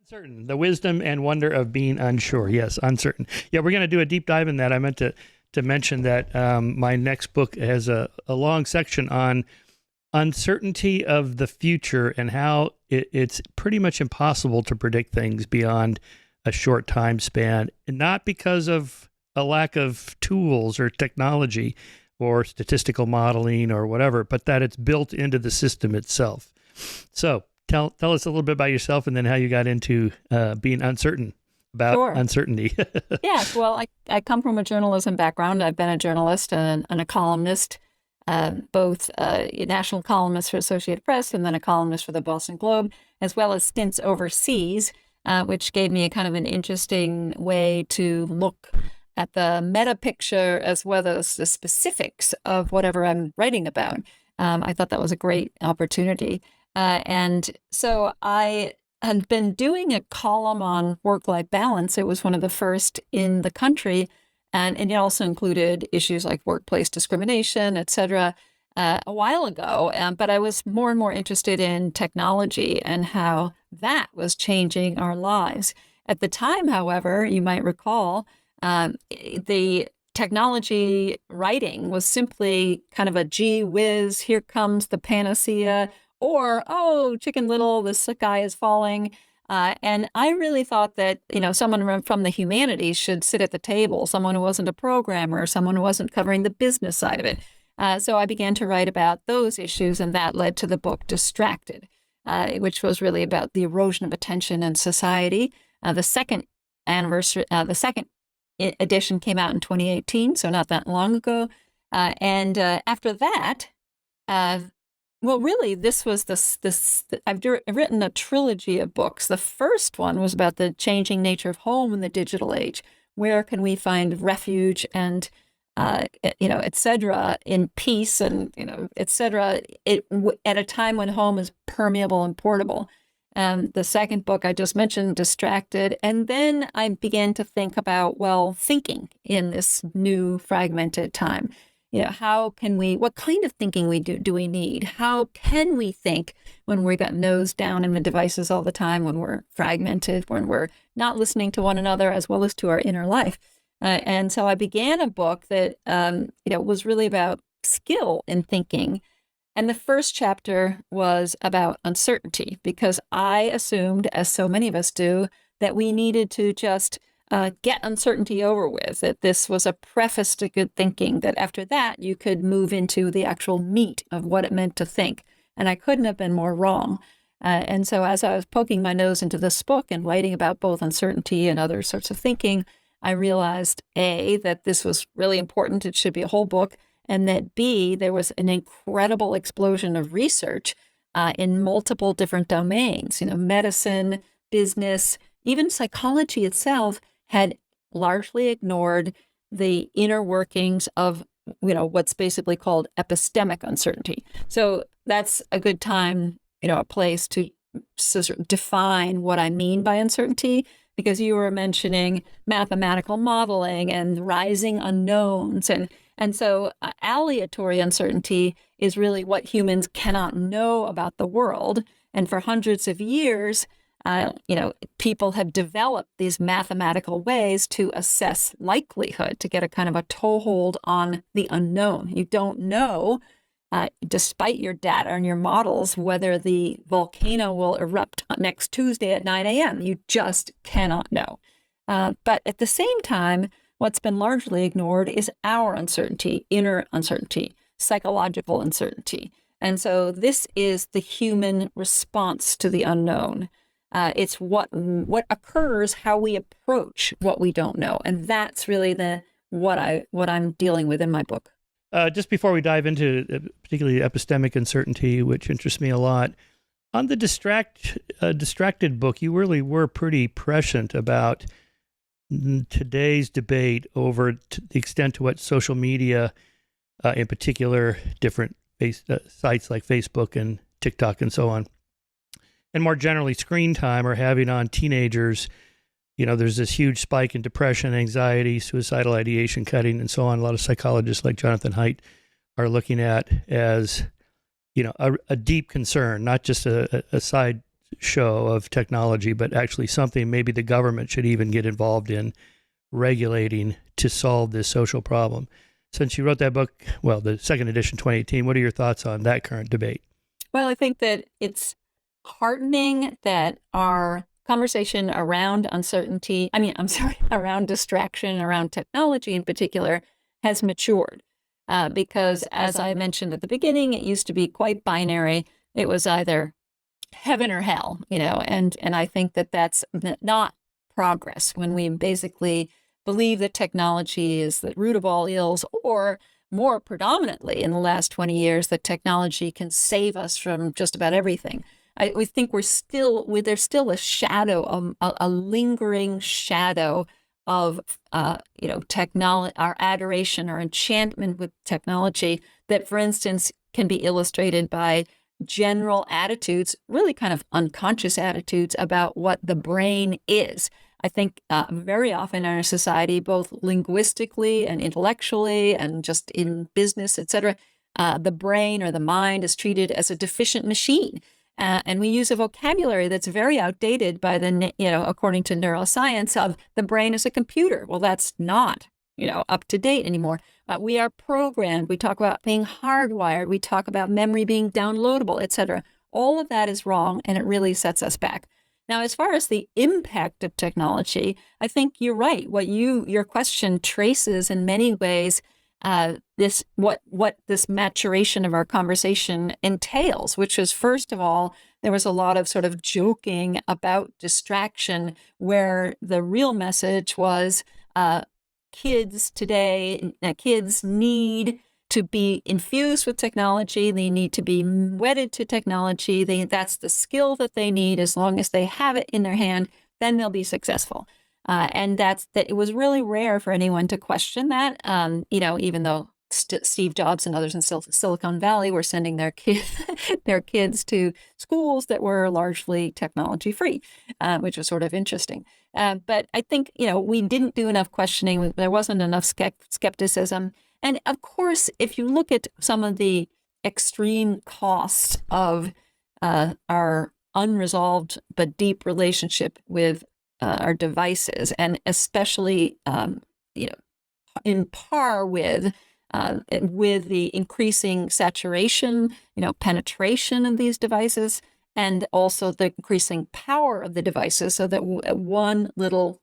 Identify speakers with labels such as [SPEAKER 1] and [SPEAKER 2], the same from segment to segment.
[SPEAKER 1] Uncertain, the wisdom and wonder of being unsure. Yes, uncertain. Yeah, we're going to do a deep dive in that. I meant to mention that my next book has a long section on uncertainty of the future and how it's pretty much impossible to predict things beyond a short time span, and not because of a lack of tools or technology or statistical modeling or whatever, but that it's built into the system itself. So tell us a little bit about yourself and then how you got into being uncertain about
[SPEAKER 2] Sure.
[SPEAKER 1] uncertainty.
[SPEAKER 2] Yes. Well, I come from a journalism background. I've been a journalist and a columnist, both a national columnist for Associated Press and then a columnist for the Boston Globe, as well as stints overseas, which gave me a kind of an interesting way to look at the meta picture as well as the specifics of whatever I'm writing about. I thought that was a great opportunity. And so I had been doing a column on work-life balance. It was one of the first in the country, and it also included issues like workplace discrimination, et cetera, a while ago. But I was more and more interested in technology and how that was changing our lives. At the time, however, you might recall, the technology writing was simply kind of a gee whiz, here comes the panacea, or, oh, Chicken Little, the sky is falling. And I really thought that, someone from the humanities should sit at the table, someone who wasn't a programmer, someone who wasn't covering the business side of it. So I began to write about those issues, and that led to the book Distracted, which was really about the erosion of attention in society. The second edition came out in 2018, so not that long ago. And after that, well, really, this was I've written a trilogy of books. The first one was about the changing nature of home in the digital age. Where can we find refuge and, et cetera, in peace and, et cetera, at a time when home is permeable and portable. The second book I just mentioned, Distracted. And then I began to think about, thinking in this new fragmented time. What kind of thinking do we need? How can we think when we got nose down in the devices all the time, when we're fragmented, when we're not listening to one another as well as to our inner life? And so I began a book that, was really about skill in thinking. And the first chapter was about uncertainty, because I assumed, as so many of us do, that we needed to just get uncertainty over with, that this was a preface to good thinking, that after that you could move into the actual meat of what it meant to think. And I couldn't have been more wrong. And so as I was poking my nose into this book and writing about both uncertainty and other sorts of thinking, I realized, A, that this was really important, it should be a whole book, and that B, there was an incredible explosion of research in multiple different domains, medicine, business, even psychology itself had largely ignored the inner workings of, what's basically called epistemic uncertainty. So that's a good time, a place to sort of define what I mean by uncertainty, because you were mentioning mathematical modeling and rising unknowns. And so aleatory uncertainty is really what humans cannot know about the world. And for hundreds of years, people have developed these mathematical ways to assess likelihood, to get a kind of a toehold on the unknown. You don't know, despite your data and your models, whether the volcano will erupt next Tuesday at 9 a.m. You just cannot know. But at the same time, what's been largely ignored is our uncertainty, inner uncertainty, psychological uncertainty. And so this is the human response to the unknown. It's what occurs, how we approach what we don't know, and that's really what I'm dealing with in my book.
[SPEAKER 1] Just before we dive into particularly epistemic uncertainty, which interests me a lot, on the Distracted book, you really were pretty prescient about today's debate over the extent to what social media, in particular, different sites like Facebook and TikTok and so on, and more generally screen time, are having on teenagers. There's this huge spike in depression, anxiety, suicidal ideation, cutting, and so on. A lot of psychologists like Jonathan Haidt are looking at as, a deep concern, not just a side show of technology, but actually something maybe the government should even get involved in regulating to solve this social problem. Since you wrote that book, well, the second edition, 2018, what are your thoughts on that current debate?
[SPEAKER 2] Well, I think that it's heartening that our conversation around uncertainty, around distraction, around technology in particular, has matured. Because as I mentioned at the beginning, it used to be quite binary. It was either heaven or hell, and I think that that's not progress when we basically believe that technology is the root of all ills, or more predominantly in the last 20 years, that technology can save us from just about everything. We think there's still a shadow, a lingering shadow of, technology, our adoration, our enchantment with technology that, for instance, can be illustrated by general attitudes, really kind of unconscious attitudes about what the brain is. I think very often in our society, both linguistically and intellectually and just in business, et cetera, the brain or the mind is treated as a deficient machine. And we use a vocabulary that's very outdated by according to neuroscience, of the brain as a computer. Well, that's not, up to date anymore. We are programmed. We talk about being hardwired. We talk about memory being downloadable, et cetera. All of that is wrong, and it really sets us back. Now, as far as the impact of technology, I think you're right. What your question traces in many ways what this maturation of our conversation entails, which is, first of all, there was a lot of sort of joking about distraction, where the real message was kids today, kids need to be infused with technology. They need to be wedded to technology. That's the skill that they need. As long as they have it in their hand, then they'll be successful. And that it was really rare for anyone to question that, even though Steve Jobs and others in Silicon Valley were sending their kids to schools that were largely technology free, which was sort of interesting. But I think, we didn't do enough questioning. There wasn't enough skepticism. And of course, if you look at some of the extreme costs of our unresolved but deep relationship with our devices, and especially, in par with the increasing saturation, penetration of these devices, and also the increasing power of the devices, so that one little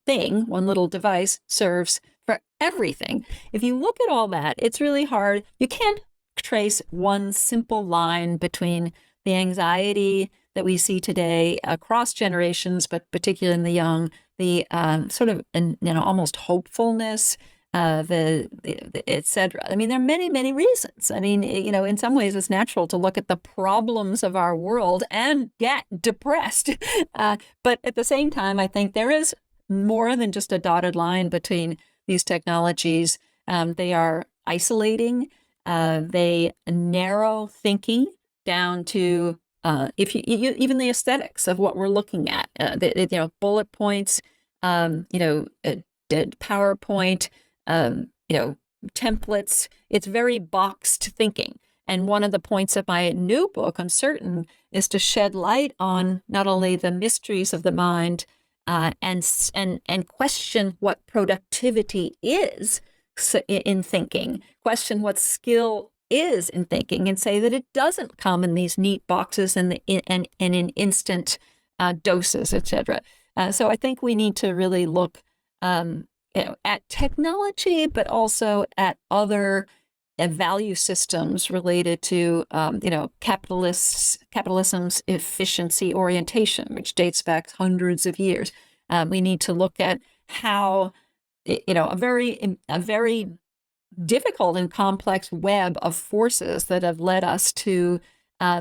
[SPEAKER 2] device serves for everything. If you look at all that, it's really hard. You can't trace one simple line between the anxiety that we see today across generations, but particularly in the young, the sort of, almost hopefulness, et cetera. I mean, there are many, many reasons. I mean, in some ways it's natural to look at the problems of our world and get depressed. But at the same time, I think there is more than just a dotted line between these technologies. They are isolating. They narrow thinking down to even the aesthetics of what we're looking at. Bullet points, PowerPoint, templates. It's very boxed thinking. And one of the points of my new book, Uncertain, is to shed light on not only the mysteries of the mind, and question what productivity is in thinking, question what skill is in thinking, and say that it doesn't come in these neat boxes and in instant doses, etc. So I think we need to really look at technology, but also at other value systems related to capitalism's efficiency orientation, which dates back hundreds of years. We need to look at how a very difficult and complex web of forces that have led us to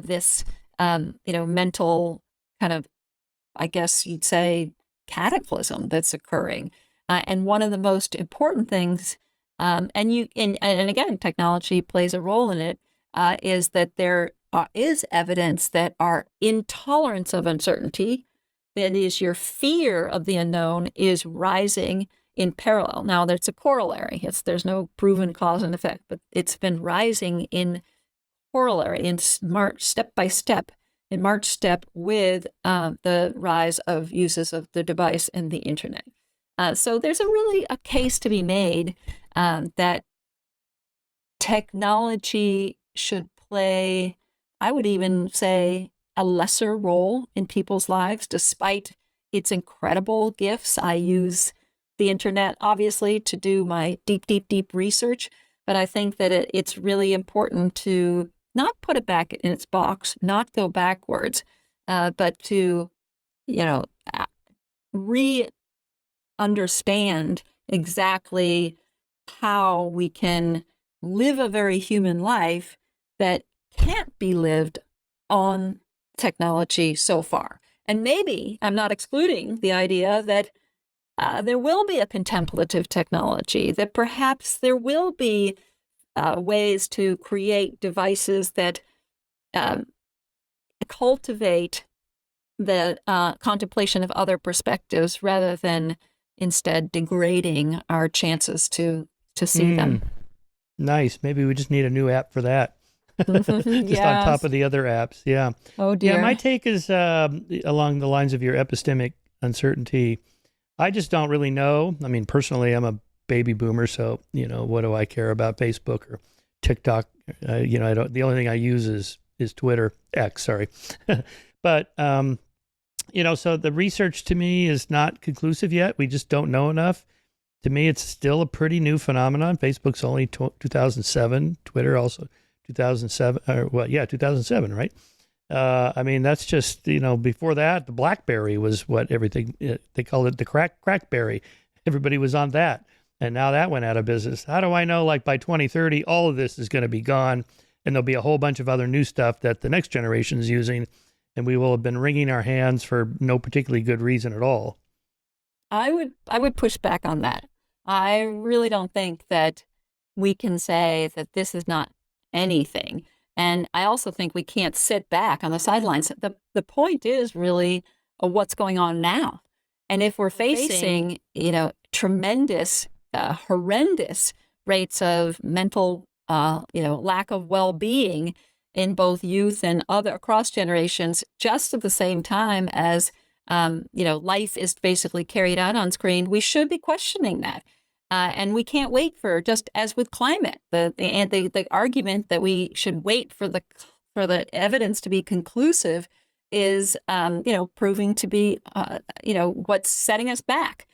[SPEAKER 2] this mental kind of, I guess you'd say, cataclysm that's occurring. And one of the most important things, and again, technology plays a role in it, is that there is evidence that our intolerance of uncertainty, that is, your fear of the unknown, is rising in parallel. Now, there's a corollary. There's no proven cause and effect, but it's been rising in corollary, in step by step, in march step with the rise of uses of the device and the internet. So there's a case to be made that technology should play, I would even say, a lesser role in people's lives, despite its incredible gifts. I use the internet, obviously, to do my deep research, but I think that it's really important to not put it back in its box, not go backwards, but to, re-understand exactly how we can live a very human life that can't be lived on technology so far. And maybe I'm not excluding the idea that there will be a contemplative technology, that perhaps there will be ways to create devices that cultivate the contemplation of other perspectives rather than instead degrading our chances to see them.
[SPEAKER 1] Nice. Maybe we just need a new app for that. Just on top of the other apps. Yeah.
[SPEAKER 2] Oh, dear.
[SPEAKER 1] Yeah, my take is along the lines of your epistemic uncertainty. I just don't really know. I mean, personally, I'm a baby boomer, so, what do I care about Facebook or TikTok? I don't. The only thing I use is Twitter, X, sorry. But, so the research to me is not conclusive yet. We just don't know enough. To me, it's still a pretty new phenomenon. Facebook's only 2007. Twitter also 2007. 2007, right? I mean, that's just, before that, the BlackBerry was what everything, they called it the crackberry. Everybody was on that. And now that went out of business. How do I know, like, by 2030, all of this is going to be gone and there'll be a whole bunch of other new stuff that the next generation is using, and we will have been wringing our hands for no particularly good reason at all?
[SPEAKER 2] I would push back on that. I really don't think that we can say that this is not anything. And I also think we can't sit back on the sidelines. The point is really what's going on now. And if we're facing, tremendous, horrendous rates of mental, lack of well-being in both youth and other across generations, just at the same time as life is basically carried out on screen, we should be questioning that. And we can't wait for, just as with climate, the argument that we should wait for the evidence to be conclusive is, proving to be, what's setting us back.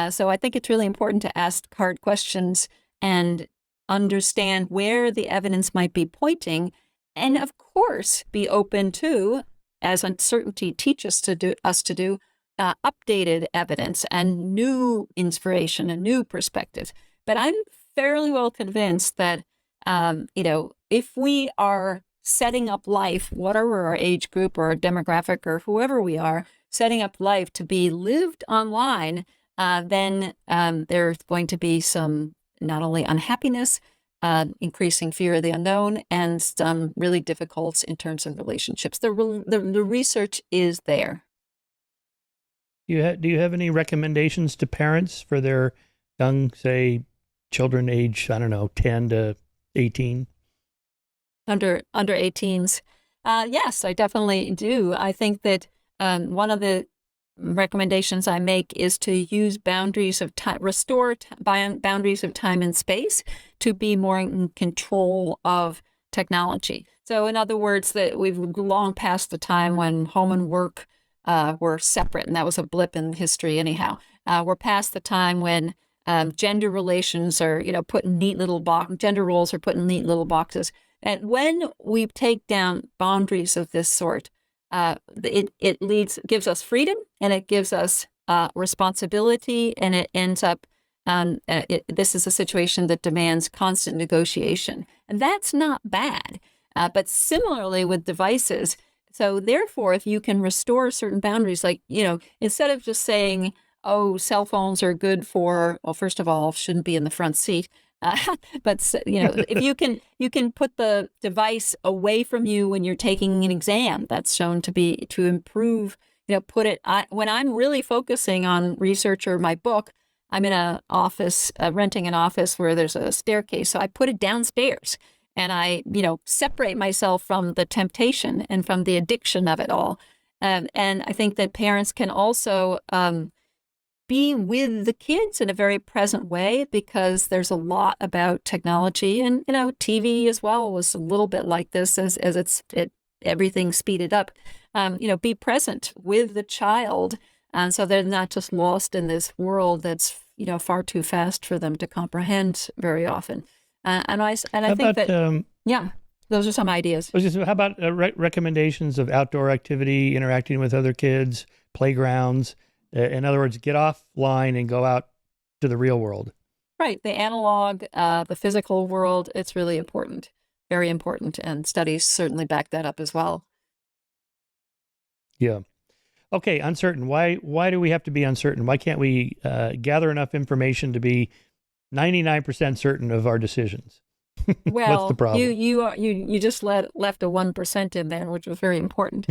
[SPEAKER 2] So I think it's really important to ask hard questions and understand where the evidence might be pointing, and of course be open to, as uncertainty teaches us to do, updated evidence and new inspiration and new perspectives. But I'm fairly well convinced that, if we are setting up life, whatever our age group or our demographic or whoever we are, setting up life to be lived online, then there's going to be some not only unhappiness, increasing fear of the unknown, and some really difficult in terms of relationships. The research is there.
[SPEAKER 1] Do you have any recommendations to parents for their young, say, children age, 10 to 18?
[SPEAKER 2] Under 18s? Yes, I definitely do. I think that one of the recommendations I make is to use boundaries of time, boundaries of time and space to be more in control of technology. So in other words, that we've long passed the time when home and work were separate, and that was a blip in history anyhow. We're past the time when gender relations are, put in neat little gender roles are put in neat little boxes. And when we take down boundaries of this sort, it gives us freedom, and it gives us responsibility, and it ends up, this is a situation that demands constant negotiation. And that's not bad. But similarly with devices, so therefore, if you can restore certain boundaries, like, instead of just saying, oh, cell phones are good for, well, first of all, shouldn't be in the front seat. But, if you can put the device away from you when you're taking an exam, that's shown to improve, when I'm really focusing on research or my book, I'm in an office, renting an office where there's a staircase. So I put it downstairs. and I, separate myself from the temptation and from the addiction of it all. And I think that parents can also be with the kids in a very present way, because there's a lot about technology, and TV as well was a little bit like this as everything speeded up. Be present with the child, and so they're not just lost in this world that's far too fast for them to comprehend very often. I think that those are some ideas.
[SPEAKER 1] How about recommendations of outdoor activity, interacting with other kids, playgrounds? In other words, get offline and go out to the real world.
[SPEAKER 2] Right. The analog, the physical world, it's really important, very important. And studies certainly back that up as well.
[SPEAKER 1] Yeah. Okay, uncertain. Why do we have to be uncertain? Why can't we gather enough information to be 99% certain of our decisions?
[SPEAKER 2] Well,
[SPEAKER 1] what's the problem?
[SPEAKER 2] You just left a 1% in there, which was very important.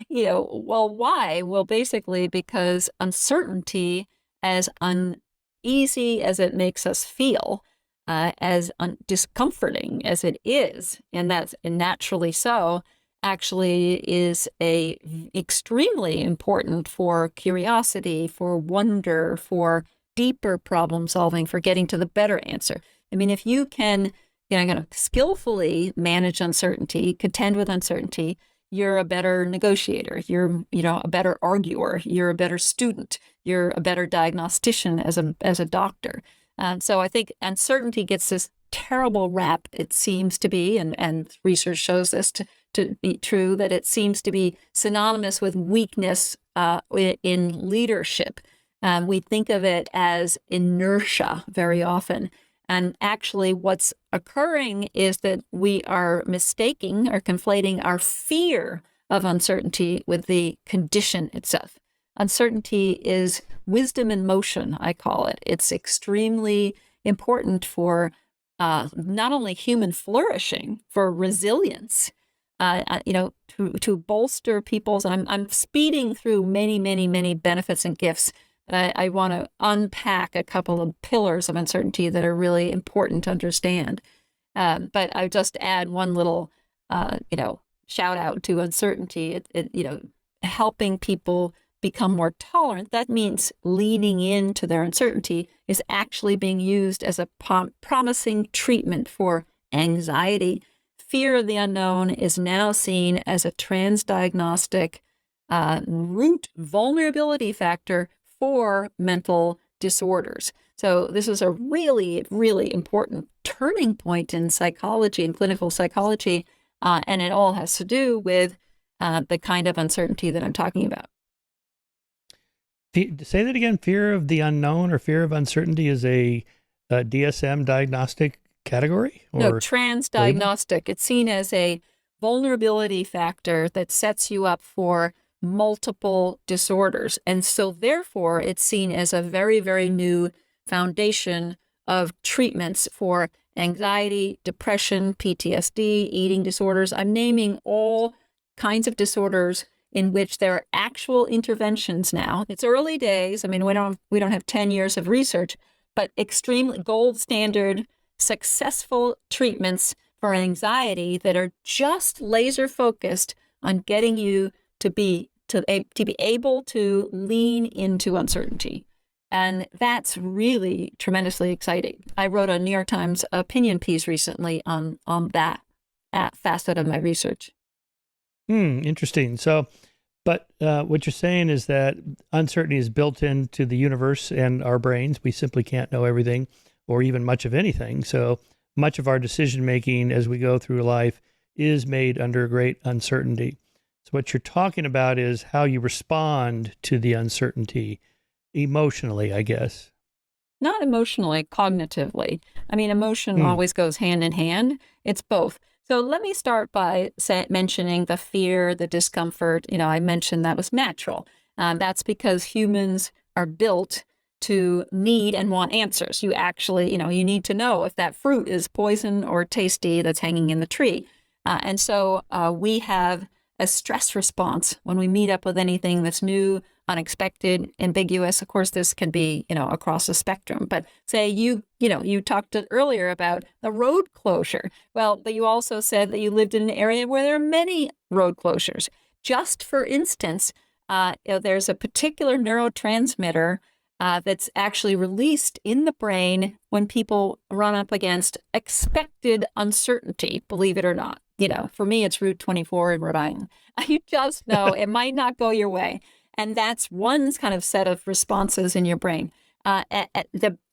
[SPEAKER 2] Well, why? Well, basically because uncertainty, as uneasy as it makes us feel, as discomforting as it is, and that's naturally so, actually is extremely important for curiosity, for wonder, for deeper problem solving, for getting to the better answer. I mean, if you can, skillfully manage uncertainty, contend with uncertainty, you're a better negotiator. You're, a better arguer. You're a better student. You're a better diagnostician as a doctor. So I think uncertainty gets this terrible rap. It seems to be, and research shows this to be true, that it seems to be synonymous with weakness in leadership. We think of it as inertia very often. And actually what's occurring is that we are mistaking or conflating our fear of uncertainty with the condition itself. Uncertainty is wisdom in motion, I call it. It's extremely important for not only human flourishing, for resilience, to bolster people's, and I'm speeding through many, many, many benefits and gifts. I want to unpack a couple of pillars of uncertainty that are really important to understand. But I just add one little, shout out to uncertainty. Helping people become more tolerant. That means leaning into their uncertainty is actually being used as a promising treatment for anxiety. Fear of the unknown is now seen as a transdiagnostic root vulnerability factor for mental disorders. So this is a really, really important turning point in psychology and clinical psychology, and it all has to do with the kind of uncertainty that I'm talking about.
[SPEAKER 1] Say that again. Fear of the unknown or fear of uncertainty is a DSM diagnostic category? Or
[SPEAKER 2] no, transdiagnostic. Label? It's seen as a vulnerability factor that sets you up for multiple disorders. And so therefore, it's seen as a very, very new foundation of treatments for anxiety, depression, PTSD, eating disorders. I'm naming all kinds of disorders in which there are actual interventions now. It's early days. I mean, we don't have 10 years of research, but extremely gold standard, successful treatments for anxiety that are just laser focused on getting you to be able to lean into uncertainty. And that's really tremendously exciting. I wrote a New York Times opinion piece recently on that facet of my research.
[SPEAKER 1] Interesting. So, but what you're saying is that uncertainty is built into the universe and our brains. We simply can't know everything or even much of anything. So much of our decision making as we go through life is made under great uncertainty. So what you're talking about is how you respond to the uncertainty emotionally, I guess.
[SPEAKER 2] Not emotionally, cognitively. I mean, emotion always goes hand in hand. It's both. So let me start by mentioning the fear, the discomfort. I mentioned that was natural. That's because humans are built to need and want answers. You actually, you need to know if that fruit is poison or tasty that's hanging in the tree. And so we have a stress response when we meet up with anything that's new, unexpected, ambiguous. Of course, this can be, across the spectrum. But say you talked earlier about the road closure. Well, but you also said that you lived in an area where there are many road closures. Just for instance, there's a particular neurotransmitter that's actually released in the brain when people run up against expected uncertainty, believe it or not. For me, it's Route 24 in Rhode Island. You just know it might not go your way. And that's one kind of set of responses in your brain.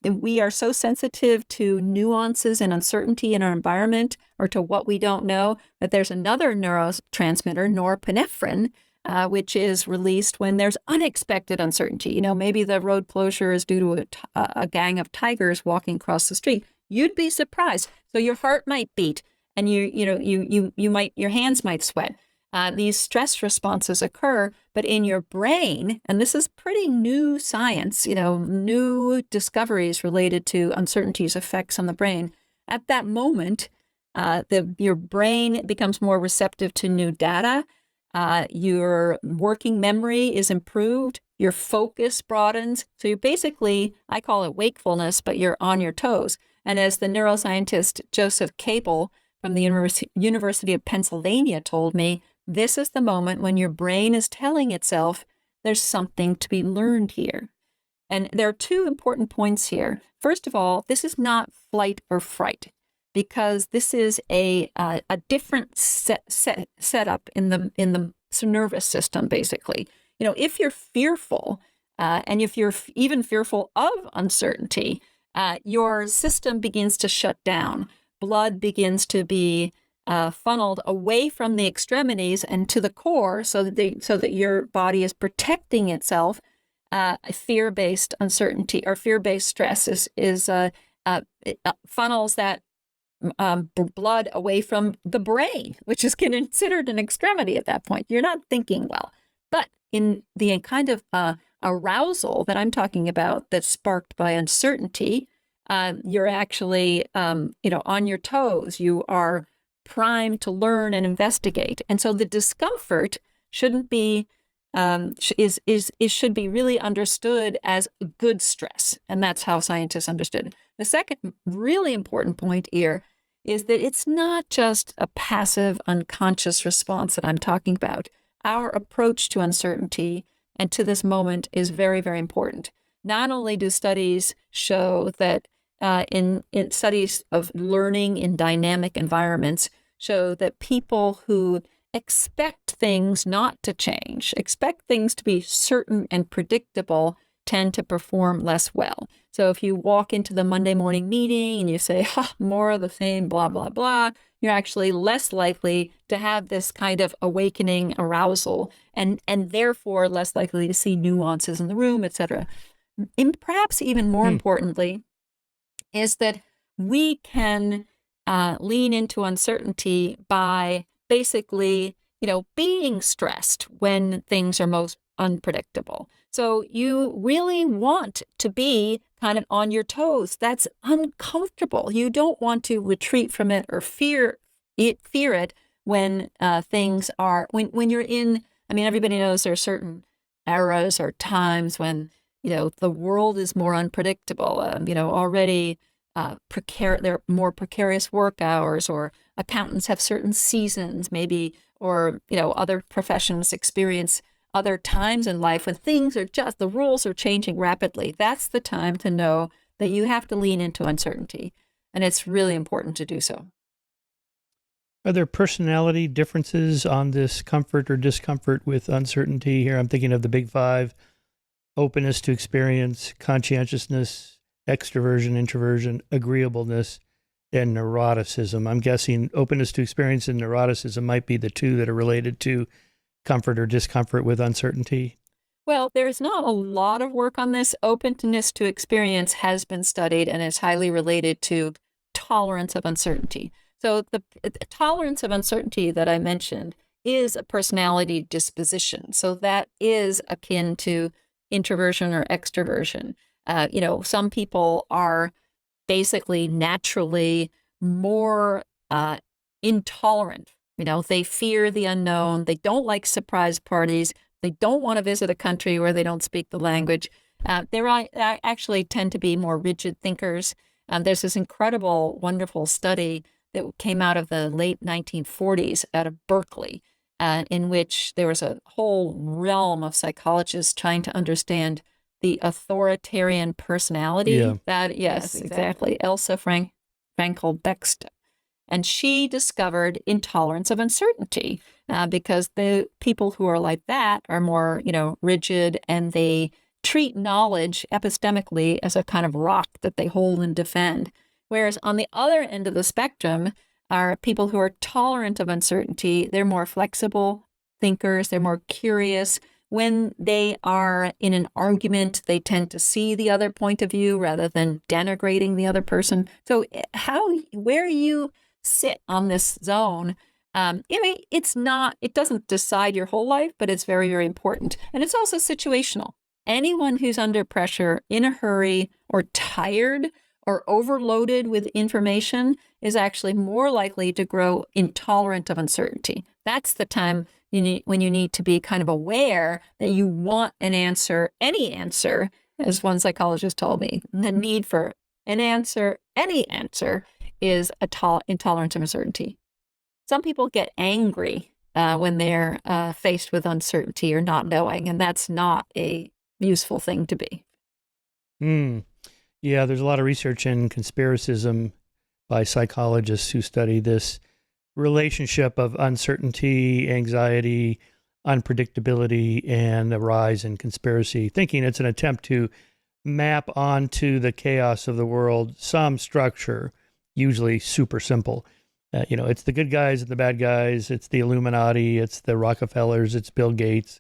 [SPEAKER 2] We are so sensitive to nuances and uncertainty in our environment or to what we don't know that there's another neurotransmitter, norepinephrine, which is released when there's unexpected uncertainty. Maybe the road closure is due to a gang of tigers walking across the street. You'd be surprised. So your heart might beat, and your hands might sweat. These stress responses occur, but in your brain, and this is pretty new science, new discoveries related to uncertainties effects on the brain. At that moment, your brain becomes more receptive to new data. Your working memory is improved. Your focus broadens. So you're basically, I call it wakefulness, but you're on your toes. And as the neuroscientist Joseph Cable from the University of Pennsylvania told me, this is the moment when your brain is telling itself there's something to be learned here. And there are two important points here. First of all, this is not flight or fright, because this is a different setup in the nervous system, basically. If you're fearful, and if you're even fearful of uncertainty, your system begins to shut down. Blood begins to be funneled away from the extremities and to the core, so that your body is protecting itself. Fear-based uncertainty or fear-based stress it funnels that blood away from the brain, which is considered an extremity at that point. You're not thinking well. But in the kind of arousal that I'm talking about that's sparked by uncertainty, you're actually, on your toes. You are primed to learn and investigate. And so the discomfort shouldn't be, should be really understood as good stress. And that's how scientists understood it. The second really important point here is that it's not just a passive, unconscious response that I'm talking about. Our approach to uncertainty and to this moment is very, very important. Not only do studies show that in studies of learning in dynamic environments show that people who expect things not to change, expect things to be certain and predictable, tend to perform less well. So if you walk into the Monday morning meeting and you say, more of the same, blah, blah, blah, you're actually less likely to have this kind of awakening arousal and therefore less likely to see nuances in the room, etc. And perhaps even more importantly is that we can lean into uncertainty by basically, being stressed when things are most unpredictable. So you really want to be kind of on your toes. That's uncomfortable. You don't want to retreat from it or fear it when things are, when you're in, everybody knows there are certain eras or times when, the world is more unpredictable, already there are more precarious work hours, or accountants have certain seasons maybe, or, other professions experience other times in life when things are the rules are changing rapidly. That's the time to know that you have to lean into uncertainty. And it's really important to do so.
[SPEAKER 1] Are there personality differences on this comfort or discomfort with uncertainty here? I'm thinking of the big five: openness to experience, conscientiousness, extroversion, introversion, agreeableness, and neuroticism. I'm guessing openness to experience and neuroticism might be the two that are related to comfort or discomfort with uncertainty.
[SPEAKER 2] Well, there's not a lot of work on this. Openness to experience has been studied and is highly related to tolerance of uncertainty. So the tolerance of uncertainty that I mentioned is a personality disposition. So that is akin to introversion or extroversion. Some people are basically naturally more intolerant. They fear the unknown. They don't like surprise parties. They don't want to visit a country where they don't speak the language. Actually tend to be more rigid thinkers. There's this incredible, wonderful study that came out of the late 1940s out of Berkeley, in which there was a whole realm of psychologists trying to understand the authoritarian personality.
[SPEAKER 1] Yeah.
[SPEAKER 2] Yes, exactly. Elsa Frankel-Beckstein. And she discovered intolerance of uncertainty because the people who are like that are more, rigid, and they treat knowledge epistemically as a kind of rock that they hold and defend. Whereas on the other end of the spectrum are people who are tolerant of uncertainty. They're more flexible thinkers. They're more curious. When they are in an argument, they tend to see the other point of view rather than denigrating the other person. So where you sit on this zone, it doesn't decide your whole life, but it's very, very important. And it's also situational. Anyone who's under pressure, in a hurry, or tired, or overloaded with information is actually more likely to grow intolerant of uncertainty. That's the time when you need to be kind of aware that you want an answer, any answer, as one psychologist told me. The need for an answer, any answer, is intolerant of uncertainty. Some people get angry when they're faced with uncertainty or not knowing, and that's not a useful thing to be.
[SPEAKER 1] Yeah, there's a lot of research in conspiracism by psychologists who study this relationship of uncertainty, anxiety, unpredictability, and a rise in conspiracy thinking. It's an attempt to map onto the chaos of the world some structure, usually super simple. It's the good guys and the bad guys. It's the Illuminati. It's the Rockefellers. It's Bill Gates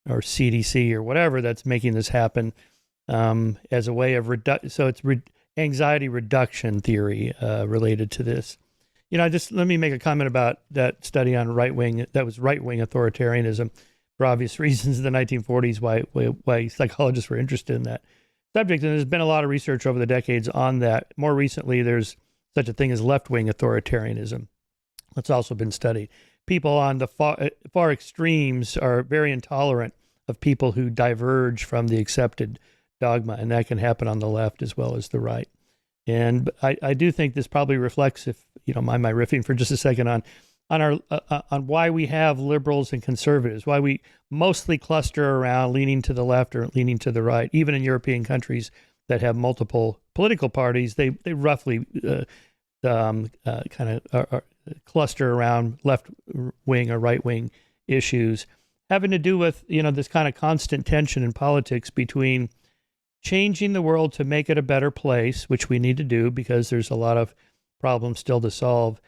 [SPEAKER 1] or CDC or whatever that's making this happen as a way of so it's anxiety reduction theory related to this. Just let me make a comment about that study on right-wing authoritarianism for obvious reasons in the 1940s, why psychologists were interested in that subject. And there's been a lot of research over the decades on that. More recently, there's such a thing as left-wing authoritarianism. That's also been studied. People on the far extremes are very intolerant of people who diverge from the accepted dogma, and that can happen on the left as well as the right. And I do think this probably reflects, if you don't mind my riffing for just a second, on why we have liberals and conservatives, why we mostly cluster around leaning to the left or leaning to the right. Even in European countries that have multiple political parties, they roughly kind of cluster around left wing or right wing issues, having to do with this kind of constant tension in politics between changing the world to make it a better place, which we need to do because there's a lot of problems still to solve,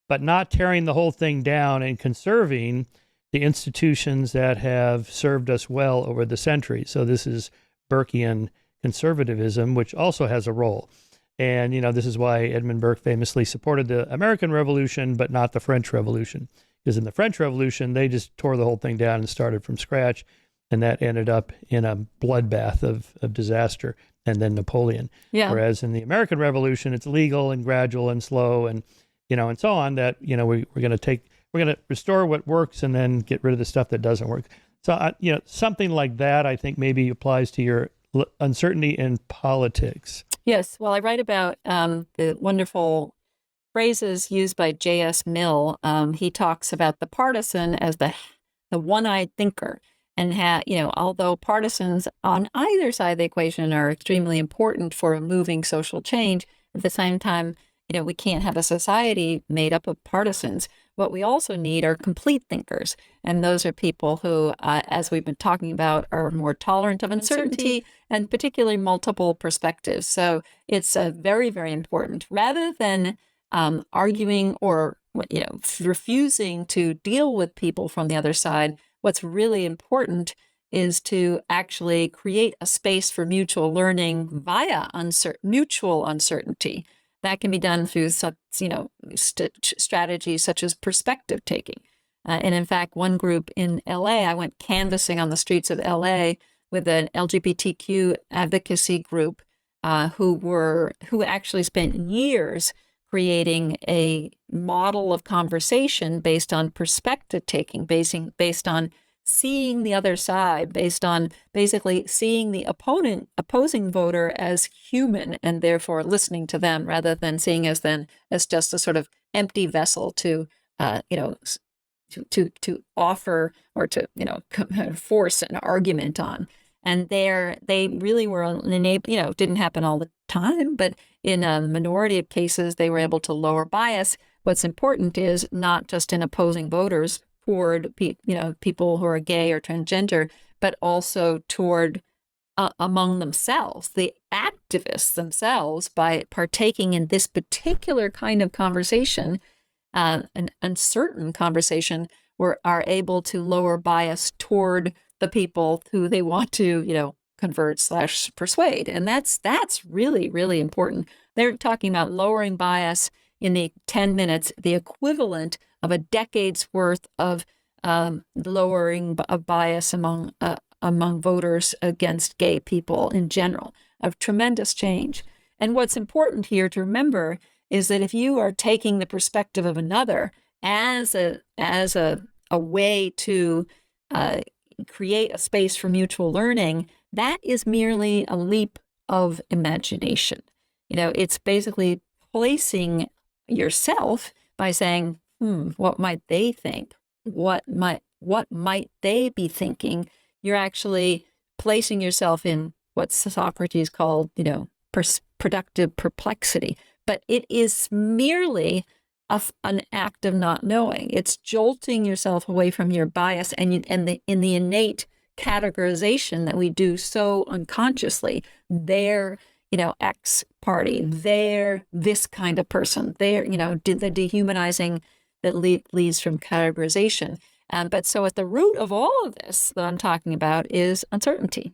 [SPEAKER 1] but not tearing the whole thing down and conserving the institutions that have served us well over the centuries. So this is Burkean conservatism, which also has a role. And, this is why Edmund Burke famously supported the American Revolution, but not the French Revolution. Because in the French Revolution, they just tore the whole thing down and started from scratch. And that ended up in a bloodbath of disaster, and then Napoleon.
[SPEAKER 2] Yeah.
[SPEAKER 1] Whereas in the American Revolution, it's legal and gradual and slow and, and so on, that, we're going to restore what works and then get rid of the stuff that doesn't work. So, something like that, I think maybe applies to your uncertainty in politics.
[SPEAKER 2] Yes. Well, I write about the wonderful phrases used by J.S. Mill. He talks about the partisan as the one-eyed thinker. And although partisans on either side of the equation are extremely important for moving social change, at the same time, we can't have a society made up of partisans. What we also need are complete thinkers. And those are people who, as we've been talking about, are more tolerant of uncertainty and particularly multiple perspectives. So it's very, very important. Rather than arguing or, refusing to deal with people from the other side, what's really important is to actually create a space for mutual learning via mutual uncertainty. That can be done through such, strategies such as perspective taking. And in fact, one group in LA, I went canvassing on the streets of LA with an LGBTQ advocacy group who actually spent years creating a model of conversation based on perspective taking, based on seeing the other side based on basically seeing the opposing voter as human and therefore listening to them rather than seeing as just a sort of empty vessel to to offer or to force an argument on. And they really were it didn't happen all the time, but in a minority of cases they were able to lower bias. What's important is not just in opposing voters toward people who are gay or transgender, but also toward among themselves, the activists themselves, by partaking in this particular kind of conversation, an uncertain conversation, are able to lower bias toward the people who they want to, convert/persuade. And that's really, really important. They're talking about lowering bias in the 10 minutes, the equivalent of a decade's worth of lowering of bias among voters against gay people in general, of tremendous change. And what's important here to remember is that if you are taking the perspective of another as a way to create a space for mutual learning, that is merely a leap of imagination. It's basically placing yourself by saying, what might they think? What might they be thinking? You're actually placing yourself in what Socrates called, productive perplexity. But it is merely an act of not knowing. It's jolting yourself away from your bias and in the innate categorization that we do so unconsciously. They're, X party. They're this kind of person. They're, the dehumanizing that leads from categorization. But so at the root of all of this that I'm talking about is uncertainty.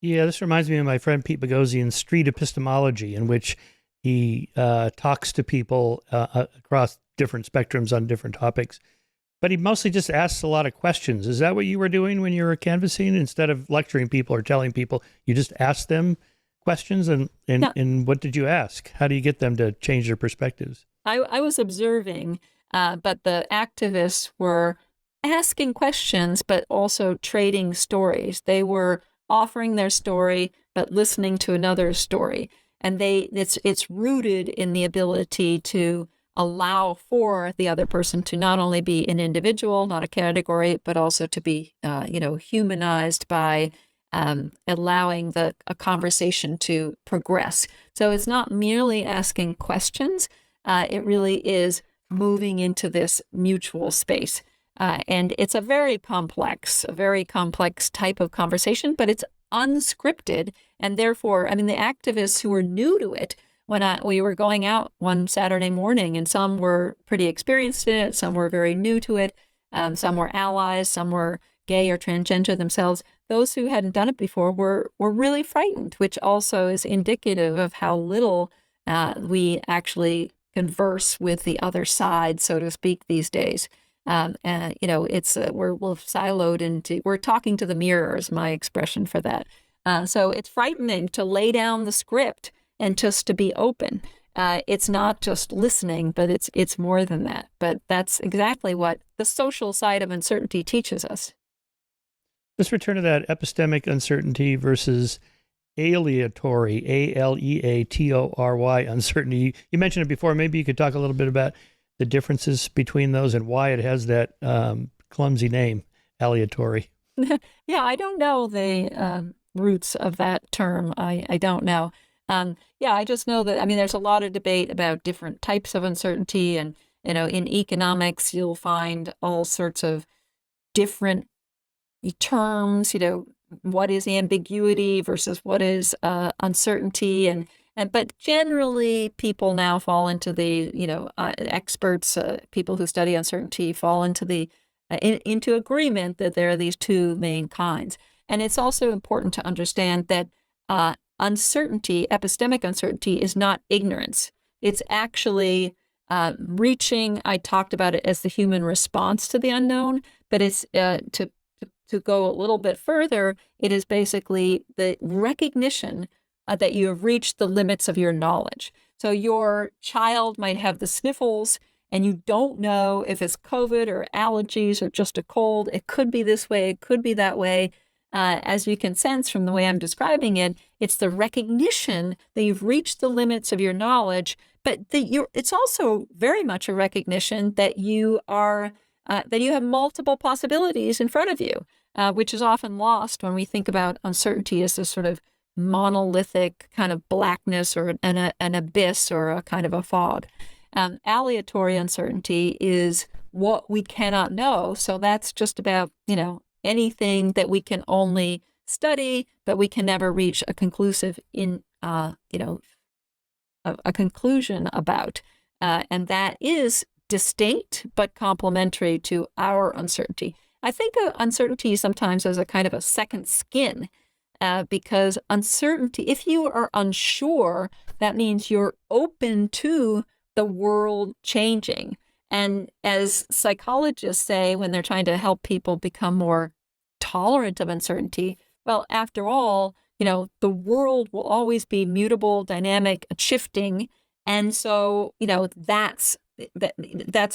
[SPEAKER 1] Yeah, this reminds me of my friend Pete Boghossian's Street Epistemology, in which he talks to people across different spectrums on different topics. But he mostly just asks a lot of questions. Is that what you were doing when you were canvassing? Instead of lecturing people or telling people, you just ask them questions? And what did you ask? How do you get them to change their perspectives?
[SPEAKER 2] I was observing, but the activists were asking questions, but also trading stories. They were offering their story, but listening to another story. And it's rooted in the ability to allow for the other person to not only be an individual, not a category, but also to be, humanized by allowing a conversation to progress. So it's not merely asking questions. It really is moving into this mutual space. And it's a very complex type of conversation, but it's unscripted. And therefore, the activists who were new to it, when we were going out one Saturday morning, and some were pretty experienced in it, some were very new to it, some were allies, some were gay or transgender themselves. Those who hadn't done it before were really frightened, which also is indicative of how little we actually converse with the other side, so to speak, these days. It's we're siloed into, we're talking to the mirror is my expression for that. So it's frightening to lay down the script and just to be open. It's not just listening, but it's more than that. But that's exactly what the social side of uncertainty teaches us.
[SPEAKER 1] Let's return to that epistemic uncertainty versus aleatory, aleatory uncertainty. You mentioned it before. Maybe you could talk a little bit about the differences between those and why it has that clumsy name, aleatory.
[SPEAKER 2] Yeah, I don't know the roots of that term. I don't know. I just know that, there's a lot of debate about different types of uncertainty. And, in economics, you'll find all sorts of different terms, what is ambiguity versus what is uncertainty. But generally, people now fall into the, experts, people who study uncertainty fall into into agreement that there are these two main kinds. And it's also important to understand that uncertainty, epistemic uncertainty, is not ignorance. It's actually reaching, I talked about it as the human response to the unknown, but it's to go a little bit further, it is basically the recognition that you have reached the limits of your knowledge. So your child might have the sniffles, and you don't know if it's COVID or allergies or just a cold. It could be this way, it could be that way. As you can sense from the way I'm describing it, it's the recognition that you've reached the limits of your knowledge, but it's also very much a recognition that you have multiple possibilities in front of you, which is often lost when we think about uncertainty as this sort of monolithic kind of blackness or an abyss or a kind of a fog. Aleatory uncertainty is what we cannot know. So that's just about, anything that we can only study, but we can never reach a conclusive a conclusion about. And that is distinct but complementary to our uncertainty. I think of uncertainty sometimes as a kind of a second skin, because uncertainty, if you are unsure, that means you're open to the world changing. And as psychologists say, when they're trying to help people become more tolerant of uncertainty, well, after all, the world will always be mutable, dynamic, shifting. And so, that's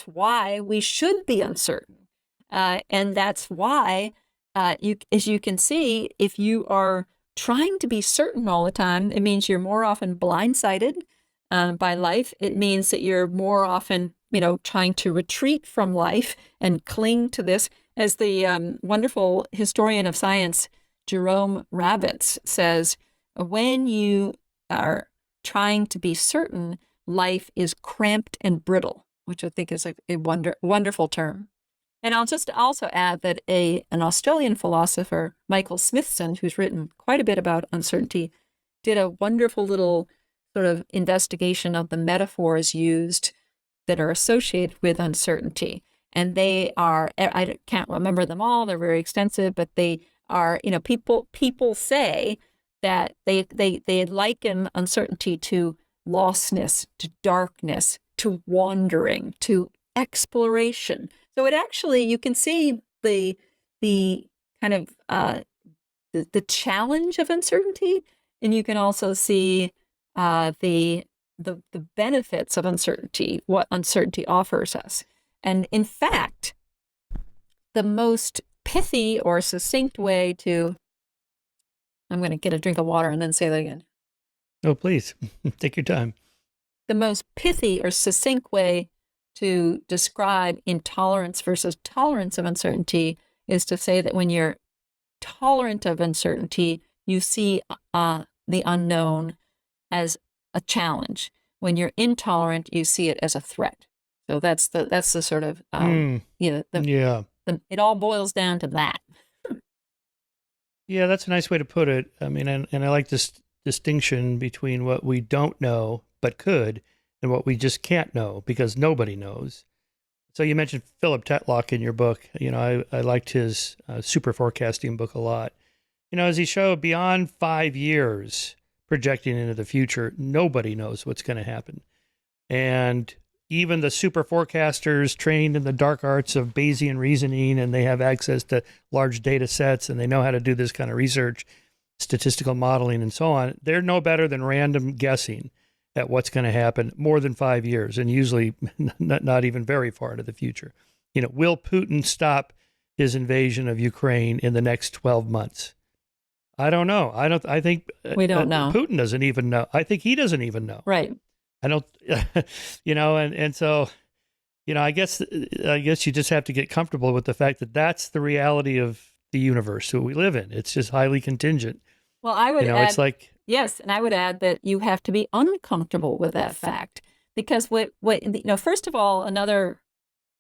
[SPEAKER 2] why we should be uncertain. And that's why, as you can see, if you are trying to be certain all the time, it means you're more often blindsided by life. It means that you're more often, trying to retreat from life and cling to this. As the wonderful historian of science, Jerome Ravitz, says, when you are trying to be certain, life is cramped and brittle, which I think is a wonderful term. And I'll just also add that an Australian philosopher, Michael Smithson, who's written quite a bit about uncertainty, did a wonderful little sort of investigation of the metaphors used that are associated with uncertainty. And they are, I can't remember them all, they're very extensive, but they are, people say that they liken uncertainty to lostness, to darkness, to wandering, to exploration. So it actually, you can see the kind of the challenge of uncertainty, and you can also see the benefits of uncertainty, what uncertainty offers us. And in fact, the most pithy or succinct way to, I'm going to get a drink of water and then say that again.
[SPEAKER 1] Oh, please, take your time.
[SPEAKER 2] The most pithy or succinct way to describe intolerance versus tolerance of uncertainty is to say that when you're tolerant of uncertainty, you see the unknown as a challenge. When you're intolerant, you see it as a threat. So that's the sort of it all boils down to that.
[SPEAKER 1] Yeah, that's a nice way to put it. I mean, and I like this distinction between what we don't know but could and what we just can't know because nobody knows. So you mentioned Philip Tetlock in your book. I liked his super forecasting book a lot. As he showed beyond 5 years projecting into the future, nobody knows what's going to happen. And even the super forecasters trained in the dark arts of Bayesian reasoning, and they have access to large data sets, and they know how to do this kind of research, statistical modeling, and so on. They're no better than random guessing at what's going to happen more than 5 years, and usually not even very far into the future. Will Putin stop his invasion of Ukraine in the next 12 months? I don't know. I think
[SPEAKER 2] we don't know.
[SPEAKER 1] Putin doesn't even know. I think he doesn't even know.
[SPEAKER 2] Right.
[SPEAKER 1] I don't, and so, I guess you just have to get comfortable with the fact that that's the reality of the universe that we live in. It's just highly contingent.
[SPEAKER 2] Well, I would add,
[SPEAKER 1] it's like,
[SPEAKER 2] yes, and I would add that you have to be uncomfortable with that fact because first of all, another,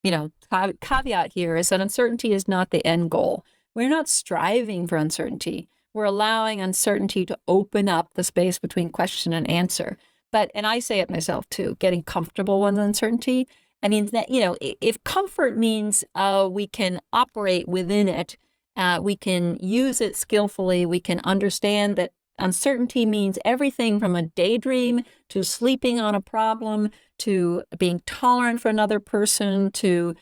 [SPEAKER 2] caveat here is that uncertainty is not the end goal. We're not striving for uncertainty. We're allowing uncertainty to open up the space between question and answer. But, and I say it myself too, getting comfortable with uncertainty. I mean, that, if comfort means we can operate within it, we can use it skillfully, we can understand that uncertainty means everything from a daydream to sleeping on a problem to being tolerant for another person to,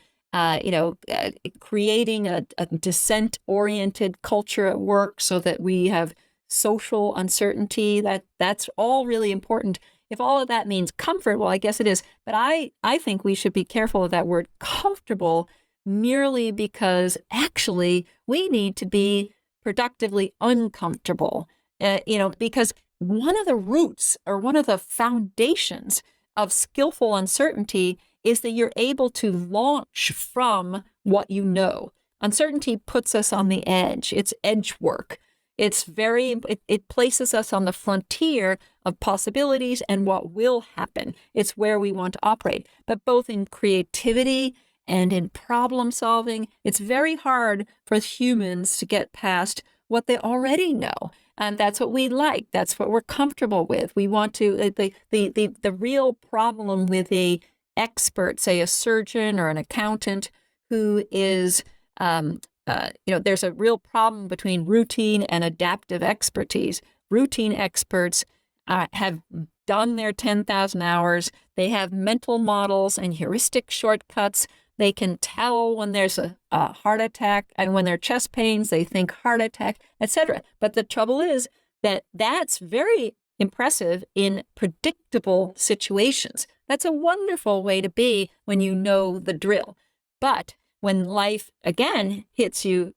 [SPEAKER 2] creating a dissent-oriented culture at work so that we have social uncertainty. That's all really important. if all of that means comfort, well, I guess it is. But I think we should be careful of that word comfortable merely because actually we need to be productively uncomfortable, because one of the roots or one of the foundations of skillful uncertainty is that you're able to launch from what you know. Uncertainty puts us on the edge. It's edge work. It places us on the frontier of possibilities and what will happen. It's where we want to operate. But both in creativity and in problem solving, it's very hard for humans to get past what they already know. And that's what we like. That's what we're comfortable with. We want to, the real problem with a expert, say a surgeon or an accountant who is, there's a real problem between routine and adaptive expertise. Routine experts have done their 10,000 hours. They have mental models and heuristic shortcuts. They can tell when there's a heart attack, and when there are chest pains, they think heart attack, etc. But the trouble is that that's very impressive in predictable situations. That's a wonderful way to be when you know the drill. But when life, again, hits you,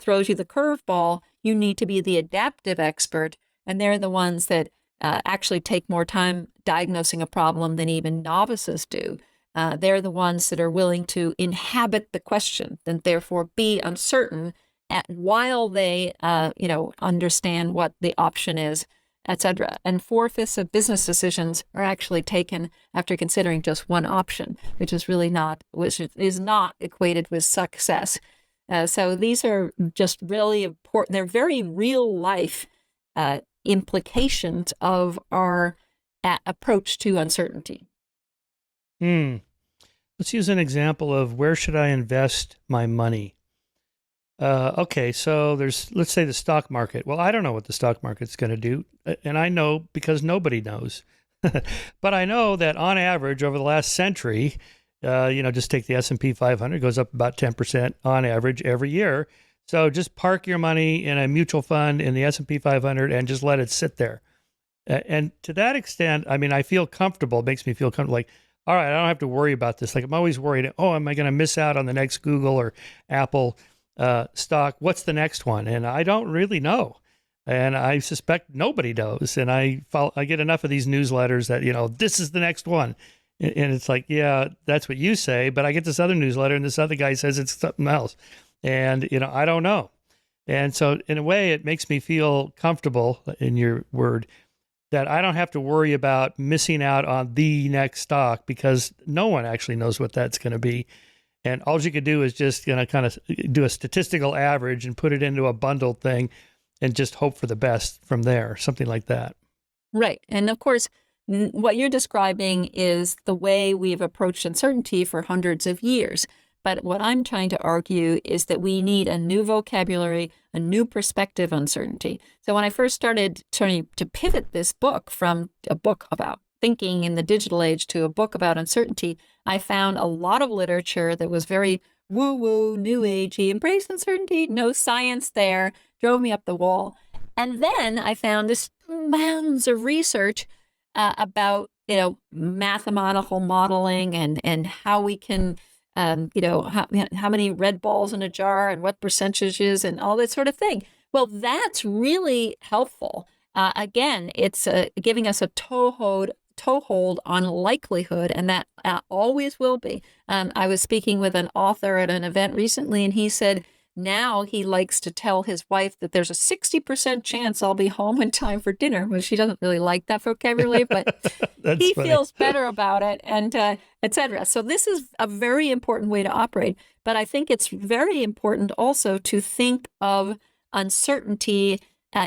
[SPEAKER 2] throws you the curveball, you need to be the adaptive expert. And they're the ones that actually take more time diagnosing a problem than even novices do. They're the ones that are willing to inhabit the question and therefore be uncertain while they, understand what the option is, etc. And 4/5 of business decisions are actually taken after considering just one option, which is not equated with success. So these are just really important. They're very real life implications of our approach to uncertainty.
[SPEAKER 1] Let's use an example of where should I invest my money? Okay, so let's say the stock market. Well, I don't know what the stock market's going to do, and I know because nobody knows. But I know that on average over the last century, just take the S&P 500, goes up about 10% on average every year. So just park your money in a mutual fund in the S&P 500 and just let it sit there. And to that extent, I mean, I feel comfortable. It makes me feel comfortable. Like, all right, I don't have to worry about this. Like I'm always worried, am I going to miss out on the next Google or Apple stock? What's the next one? And I don't really know. And I suspect nobody knows. And I get enough of these newsletters that, this is the next one. And it's like, yeah, that's what you say. But I get this other newsletter and this other guy says it's something else. And, I don't know. And so in a way, it makes me feel comfortable, in your word, that I don't have to worry about missing out on the next stock because no one actually knows what that's going to be. And all you could do is just kind of do a statistical average and put it into a bundled thing and just hope for the best from there, something like that.
[SPEAKER 2] Right. And of course, what you're describing is the way we've approached uncertainty for hundreds of years. But what I'm trying to argue is that we need a new vocabulary, a new perspective on uncertainty. So when I first started trying to pivot this book from a book about thinking in the digital age to a book about uncertainty, I found a lot of literature that was very woo-woo, new agey, embrace uncertainty, no science there, drove me up the wall. And then I found this mounds of research about, mathematical modeling and how we can how many red balls in a jar and what percentages and all that sort of thing. Well, that's really helpful. Again, it's giving us a toehold on likelihood, and that always will be. I was speaking with an author at an event recently, and he said now he likes to tell his wife that there's a 60% chance I'll be home in time for dinner. Well, she doesn't really like that vocabulary, but he feels better about it, and etc. So this is a very important way to operate. But I think it's very important also to think of uncertainty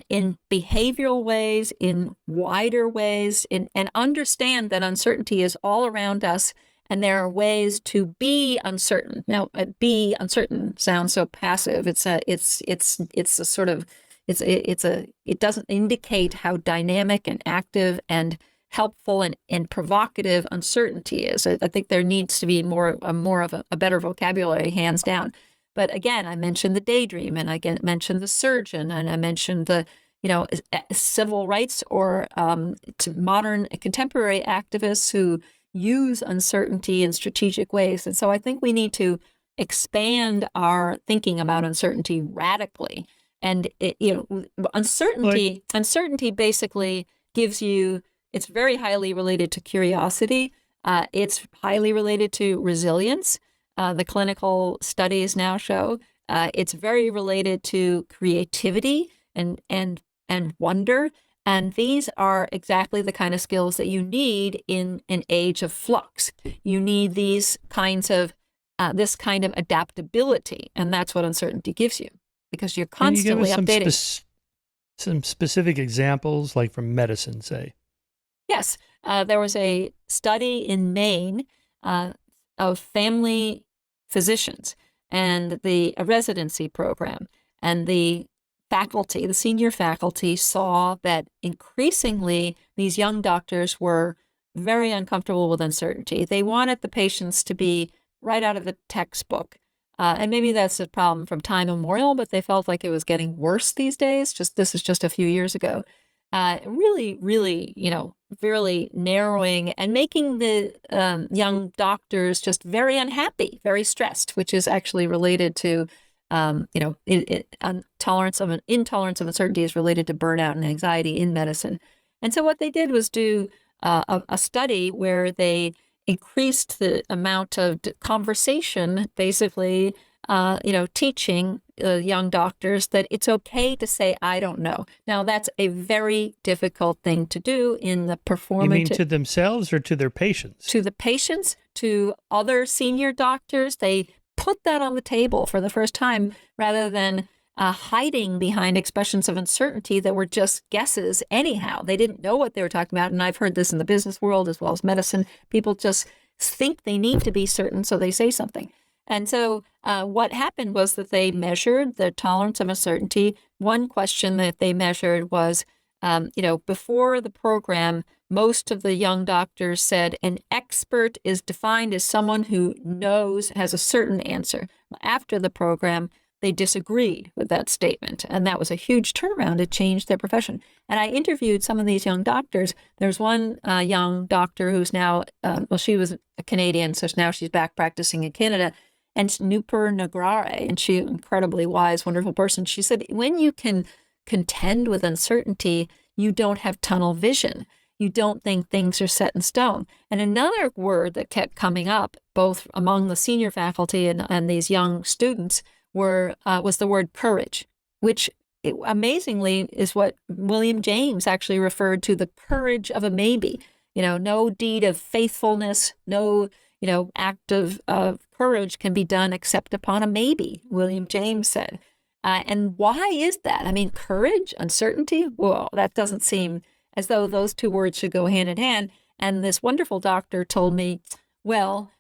[SPEAKER 2] in behavioral ways, in wider ways, and understand that uncertainty is all around us. And there are ways to be uncertain. Now, be uncertain sounds so passive. It doesn't indicate how dynamic and active and helpful and provocative uncertainty is. I think there needs to be more of a better vocabulary, hands down. But again, I mentioned the daydream, and I mentioned the surgeon, and I mentioned the civil rights or to modern contemporary activists who use uncertainty in strategic ways. And so I think we need to expand our thinking about uncertainty radically. And uncertainty basically gives you, it's very highly related to curiosity. It's highly related to resilience. The clinical studies now show it's very related to creativity and wonder. And these are exactly the kind of skills that you need in an age of flux. You need these kinds of this kind of adaptability, and that's what uncertainty gives you, because you're constantly updating.
[SPEAKER 1] Some specific examples, like from medicine, say.
[SPEAKER 2] Yes, there was a study in Maine of family physicians and a residency program, and the senior faculty saw that increasingly these young doctors were very uncomfortable with uncertainty. They wanted the patients to be right out of the textbook. And maybe that's a problem from time immemorial, but they felt like it was getting worse these days. This is just a few years ago. Really, really narrowing and making the young doctors just very unhappy, very stressed, which is actually related to, intolerance of uncertainty is related to burnout and anxiety in medicine. And so what they did was do a study where they increased the amount of conversation, basically, teaching young doctors that it's okay to say, I don't know. Now, that's a very difficult thing to do in the performance.
[SPEAKER 1] You mean to themselves or to their patients?
[SPEAKER 2] To the patients, to other senior doctors. They put that on the table for the first time rather than hiding behind expressions of uncertainty that were just guesses anyhow. They didn't know what they were talking about. And I've heard this in the business world as well as medicine. People just think they need to be certain, so they say something. And so what happened was that they measured the tolerance of uncertainty. One question that they measured was, before the program, most of the young doctors said an expert is defined as someone who has a certain answer. After the program, they disagreed with that statement. And that was a huge turnaround. It changed their profession. And I interviewed some of these young doctors. There's one young doctor who's now, she was a Canadian, so now she's back practicing in Canada. And Nupur Nagrare, and she's an incredibly wise, wonderful person. She said, when you can contend with uncertainty, you don't have tunnel vision. You don't think things are set in stone. And another word that kept coming up, both among the senior faculty and these young students, was the word courage, which amazingly is what William James actually referred to, the courage of a maybe. No deed of faithfulness, no act of courage can be done except upon a maybe, William James said. And why is that? I mean, courage, uncertainty, well, that doesn't seem as though those two words should go hand in hand. And this wonderful doctor told me, well,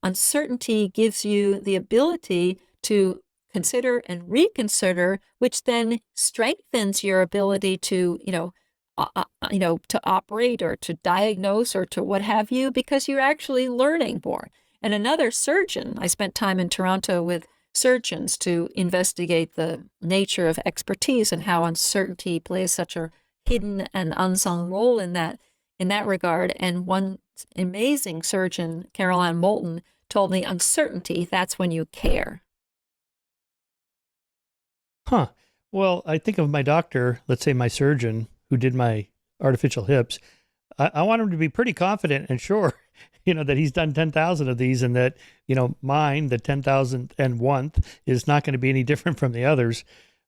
[SPEAKER 2] uncertainty gives you the ability to consider and reconsider, which then strengthens your ability to, to operate or to diagnose or to what have you, because you're actually learning more. And another surgeon, I spent time in Toronto with surgeons to investigate the nature of expertise and how uncertainty plays such a hidden and unsung role in that regard. And one amazing surgeon, Caroline Moulton, told me, uncertainty, that's when you care.
[SPEAKER 1] Huh. Well, I think of my doctor, let's say my surgeon who did my artificial hips. I want him to be pretty confident and sure, that he's done 10,000 of these, and that, mine, the 10,001th, is not going to be any different from the others.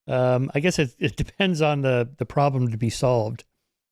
[SPEAKER 1] I guess it depends on the problem to be solved.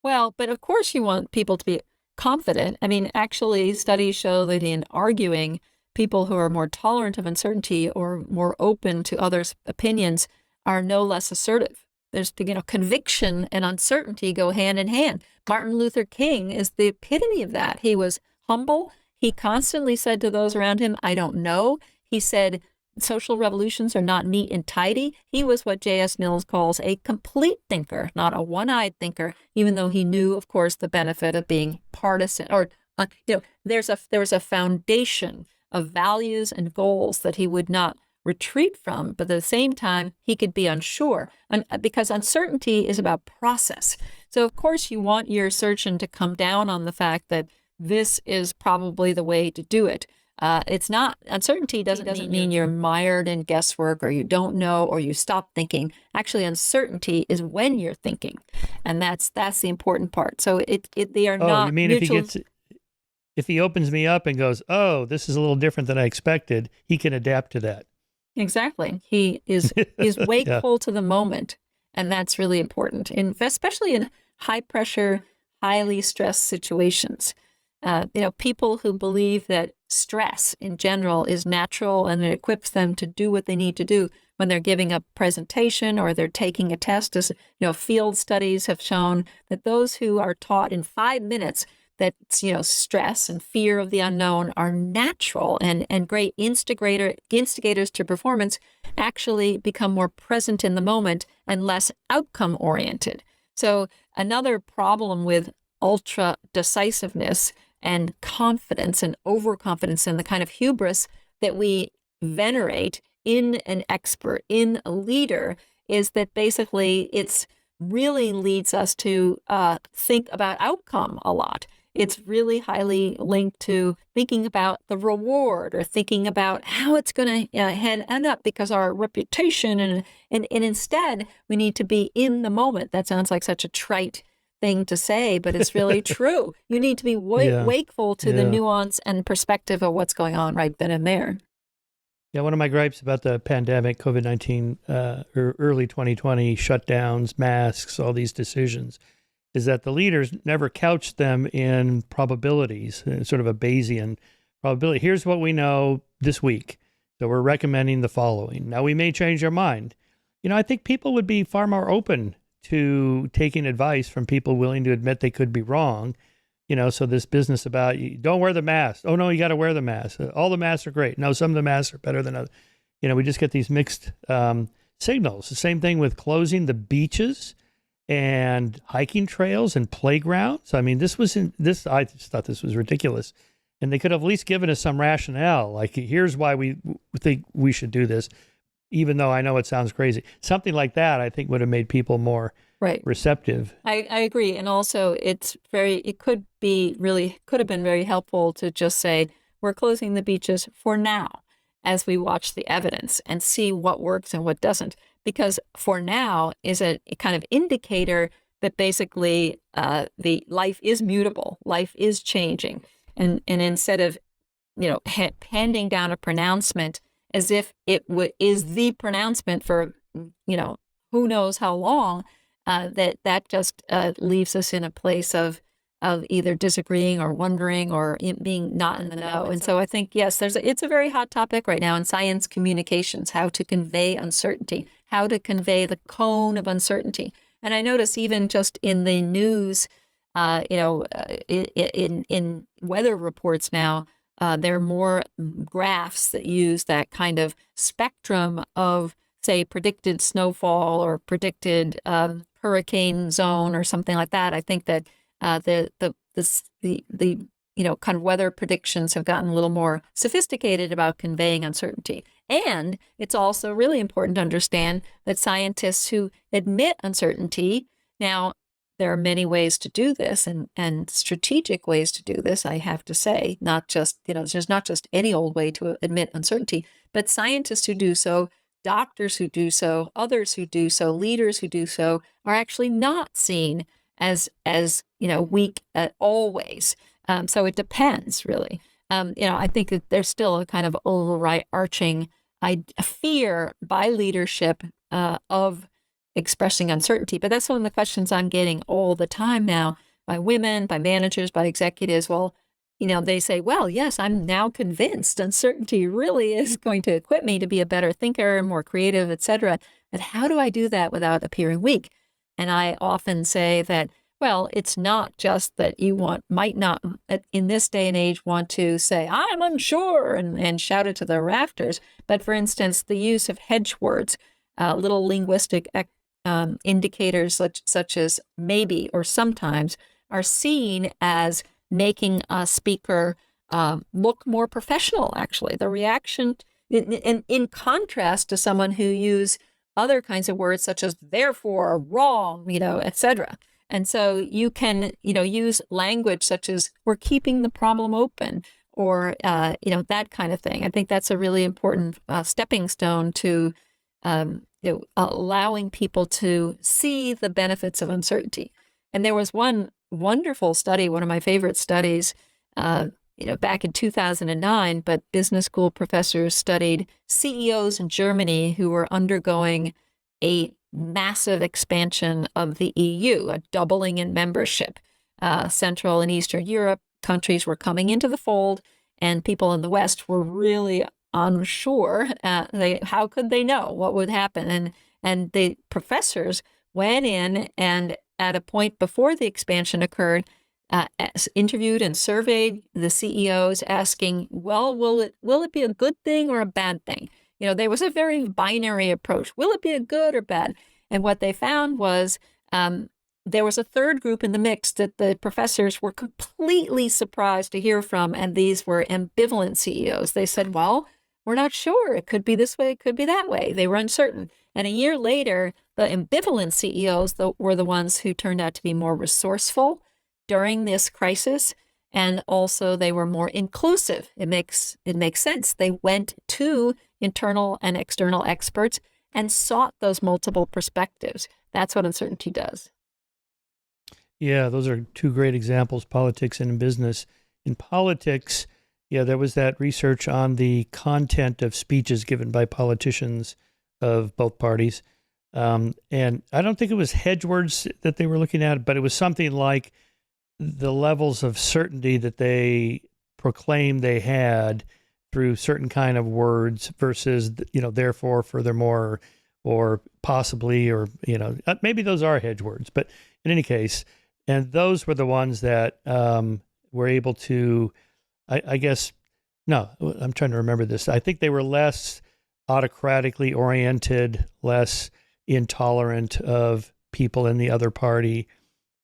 [SPEAKER 2] Well, but of course you want people to be confident. I mean, actually, studies show that in arguing, people who are more tolerant of uncertainty or more open to others' opinions are no less assertive. There's, conviction and uncertainty go hand in hand. Martin Luther King is the epitome of that. He was humble. He constantly said to those around him, I don't know. He said, social revolutions are not neat and tidy. He was what J.S. Mills calls a complete thinker, not a one-eyed thinker, even though he knew, of course, the benefit of being partisan. Or, there was a foundation of values and goals that he would not retreat from, but at the same time, he could be unsure because uncertainty is about process. So, of course, you want your surgeon to come down on the fact that this is probably the way to do it. It's not, uncertainty doesn't mean you're mired in guesswork or you don't know or you stop thinking. Actually, uncertainty is when you're thinking. And that's the important part. So they are not
[SPEAKER 1] you mean
[SPEAKER 2] mutual.
[SPEAKER 1] if he opens me up and goes, oh, this is a little different than I expected, he can adapt to that.
[SPEAKER 2] Exactly. He is wakeful to the moment. And that's really important, especially in high pressure, highly stressed situations. People who believe that stress in general is natural and it equips them to do what they need to do when they're giving a presentation or they're taking a test. As field studies have shown that those who are taught in 5 minutes that stress and fear of the unknown are natural and great instigators to performance actually become more present in the moment and less outcome oriented. So another problem with ultra decisiveness and confidence and overconfidence and the kind of hubris that we venerate in an expert, in a leader, is that basically it's really leads us to think about outcome a lot. It's really highly linked to thinking about the reward or thinking about how it's going to end up because our reputation and instead we need to be in the moment. That sounds like such a trite thing to say, but it's really true. You need to be wakeful to the nuance and perspective of what's going on right then and there.
[SPEAKER 1] Yeah, one of my gripes about the pandemic, COVID-19, or early 2020 shutdowns, masks, all these decisions, is that the leaders never couched them in probabilities, sort of a Bayesian probability. Here's what we know this week. So we're recommending the following. Now, we may change our mind. I think people would be far more open to taking advice from people willing to admit they could be wrong. So this business about don't wear the mask. Oh, no, you got to wear the mask. All the masks are great. No, some of the masks are better than others. We just get these mixed signals. The same thing with closing the beaches and hiking trails and playgrounds. I mean, I just thought this was ridiculous. And they could have at least given us some rationale. Like, here's why we think we should do this, even though I know it sounds crazy. Something like that, I think, would have made people more receptive.
[SPEAKER 2] I agree. And also it could have been very helpful to just say, we're closing the beaches for now as we watch the evidence and see what works and what doesn't. Because for now is a kind of indicator that basically the life is mutable, life is changing. And instead of, handing down a pronouncement as if it is the pronouncement for, who knows how long, that just leaves us in a place of either disagreeing or wondering or being not in the know. And so I think, yes, it's a very hot topic right now in science communications, how to convey uncertainty, how to convey the cone of uncertainty. And I notice even just in the news, in weather reports now, there are more graphs that use that kind of spectrum of, say, predicted snowfall or predicted hurricane zone or something like that. I think that the kind of weather predictions have gotten a little more sophisticated about conveying uncertainty. And it's also really important to understand that scientists who admit uncertainty, now there are many ways to do this and strategic ways to do this, I have to say, not just, there's not just any old way to admit uncertainty, but scientists who do so, doctors who do so, others who do so, leaders who do so, are actually not seen as weak always. So it depends, really. I think that there's still a kind of overarching fear by leadership of expressing uncertainty. But that's one of the questions I'm getting all the time now by women, by managers, by executives. Well, they say, well, yes, I'm now convinced uncertainty really is going to equip me to be a better thinker, more creative, etc. But how do I do that without appearing weak? And I often say that, well, it's not just that you might not, in this day and age, want to say, I'm unsure, and shout it to the rafters. But for instance, the use of hedge words, little linguistic indicators such as maybe or sometimes, are seen as making a speaker look more professional, actually. The reaction in contrast to someone who use other kinds of words such as therefore, wrong, etc. And so you can, use language such as we're keeping the problem open, or, that kind of thing. I think that's a really important stepping stone to, allowing people to see the benefits of uncertainty. And there was one wonderful study, one of my favorite studies, back in 2009, but business school professors studied CEOs in Germany who were undergoing a massive expansion of the EU, a doubling in membership. Central and Eastern Europe countries were coming into the fold, and people in the West were really unsure. How could they know what would happen? And the professors went in and at a point before the expansion occurred, interviewed and surveyed the CEOs, asking, well, will it be a good thing or a bad thing? There was a very binary approach. Will it be a good or bad? And what they found was there was a third group in the mix that the professors were completely surprised to hear from, and these were ambivalent CEOs. They said, well, we're not sure. It could be this way, it could be that way. They were uncertain. And a year later, the ambivalent CEOs were the ones who turned out to be more resourceful during this crisis, and also they were more inclusive. It makes sense. They went to internal and external experts and sought those multiple perspectives. That's what uncertainty does.
[SPEAKER 1] Yeah, those are two great examples, politics and business. In politics, there was that research on the content of speeches given by politicians of both parties. And I don't think it was hedge words that they were looking at, but it was something like the levels of certainty that they proclaimed they had through certain kind of words versus, therefore, furthermore, or possibly, or, maybe those are hedge words, but in any case, and those were the ones that were able to, I guess, no, I'm trying to remember this. I think they were less autocratically oriented, less intolerant of people in the other party,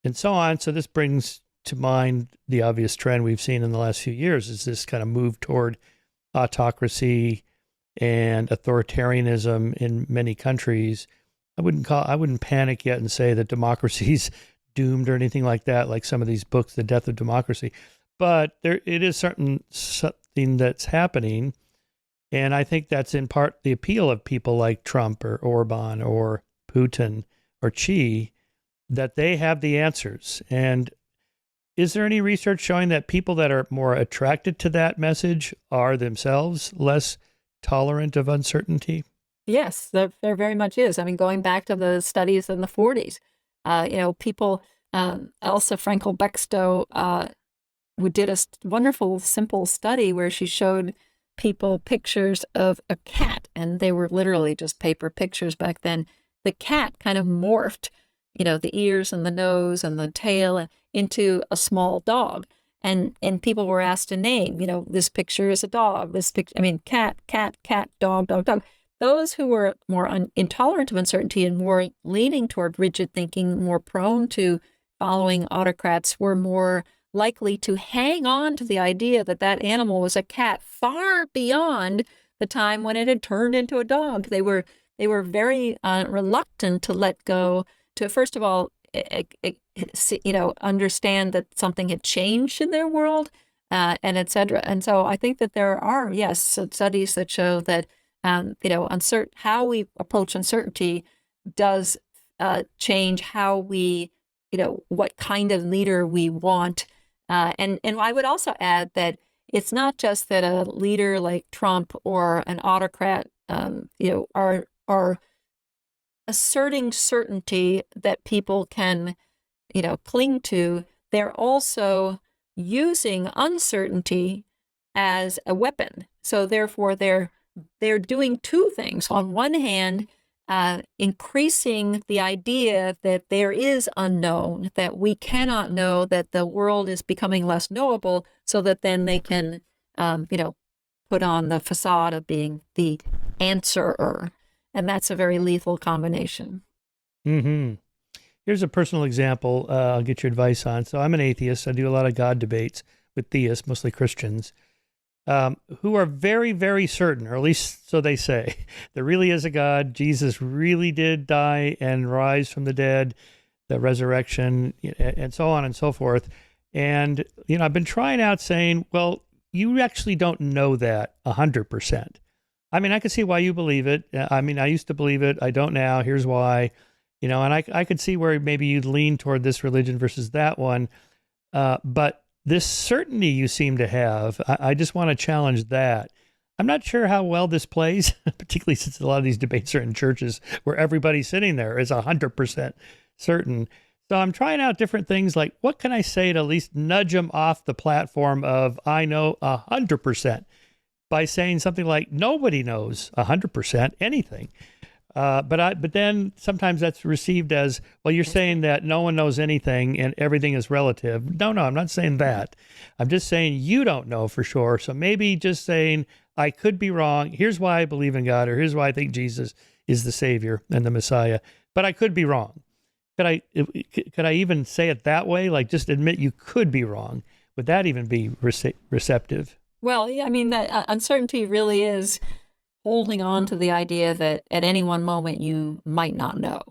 [SPEAKER 1] and so on. So this brings to mind the obvious trend we've seen in the last few years is this kind of move toward autocracy and authoritarianism in many countries. I wouldn't panic yet and say that democracy's doomed or anything like that, like some of these books, The Death of Democracy. But it is something that's happening. And I think that's in part the appeal of people like Trump or Orban or Putin or Xi, that they have the answers. And is there any research showing that people that are more attracted to that message are themselves less tolerant of uncertainty?
[SPEAKER 2] Yes, there very much is. I mean, going back to the studies in the 40s, people, Elsa Frankel-Bextow, who did a wonderful, simple study where she showed people pictures of a cat, and they were literally just paper pictures back then. The cat kind of morphed, the ears and the nose and the tail into a small dog. And people were asked to name, this picture is a dog, this picture, cat, dog, dog, dog. Those who were more intolerant of uncertainty and more leaning toward rigid thinking, more prone to following autocrats, were more likely to hang on to the idea that that animal was a cat far beyond the time when it had turned into a dog. They were very reluctant to let go, to first of all, understand that something had changed in their world, and et cetera. And so I think that there are, yes, studies that show that, how we approach uncertainty does change how we, what kind of leader we want. And I would also add that it's not just that a leader like Trump or an autocrat, are asserting certainty that people can, cling to. They're also using uncertainty as a weapon. So therefore, they're doing two things. On one hand, increasing the idea that there is unknown, that we cannot know, that the world is becoming less knowable, so that then they can, put on the facade of being the answerer. And that's a very lethal combination.
[SPEAKER 1] Mm-hmm. Here's a personal example I'll get your advice on. So I'm an atheist. I do a lot of God debates with theists, mostly Christians. who are very, very certain, or at least so they say, there really is a God. Jesus really did die and rise from the dead, the resurrection, and so on and so forth. And, I've been trying out saying, well, you actually don't know that 100%. I mean, I can see why you believe it. I mean, I used to believe it. I don't now. Here's why. And I could see where maybe you'd lean toward this religion versus that one. But this certainty you seem to have, I just want to challenge that. I'm not sure how well this plays, particularly since a lot of these debates are in churches where everybody sitting there is 100% certain. So I'm trying out different things like, what can I say to at least nudge them off the platform of I know 100% by saying something like, nobody knows 100% anything. But then sometimes that's received as, well, you're saying that no one knows anything and everything is relative. No, I'm not saying that. I'm just saying you don't know for sure. So maybe just saying, I could be wrong. Here's why I believe in God, or here's why I think Jesus is the Savior and the Messiah. But I could be wrong. Could I even say it that way? Like, just admit you could be wrong. Would that even be receptive?
[SPEAKER 2] Well, yeah, I mean, that uncertainty really is holding on to the idea that at any one moment you might not know.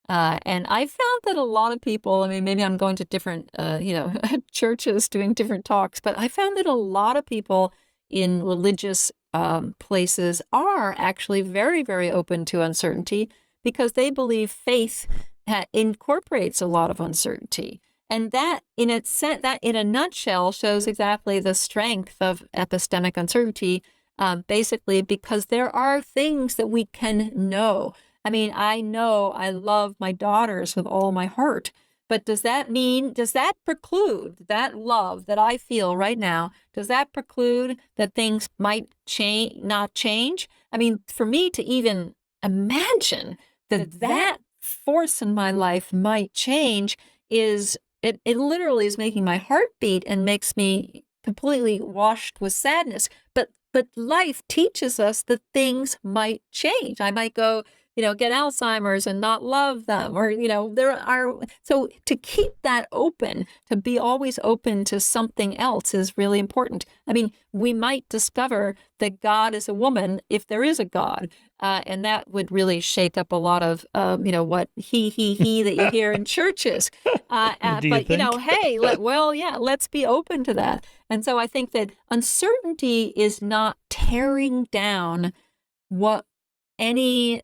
[SPEAKER 2] And I found that a lot of people, I mean, maybe I'm going to different, churches doing different talks, but I found that a lot of people in religious places are actually very, very open to uncertainty because they believe faith incorporates a lot of uncertainty. And that, in a nutshell, shows exactly the strength of epistemic uncertainty. Basically, because there are things that we can know. I mean, I know I love my daughters with all my heart, but does that preclude that love that I feel right now? Does that preclude that things might not change? I mean, for me to even imagine that force in my life might change it literally is making my heart beat and makes me completely washed with sadness. But life teaches us that things might change. I might go, get Alzheimer's and not love them, or, so to keep that open, to be always open to something else is really important. I mean, we might discover that God is a woman if there is a God. And that would really shake up a lot of, what he that you hear in churches.
[SPEAKER 1] Do you think?
[SPEAKER 2] Hey, let's be open to that. And so I think that uncertainty is not tearing down what any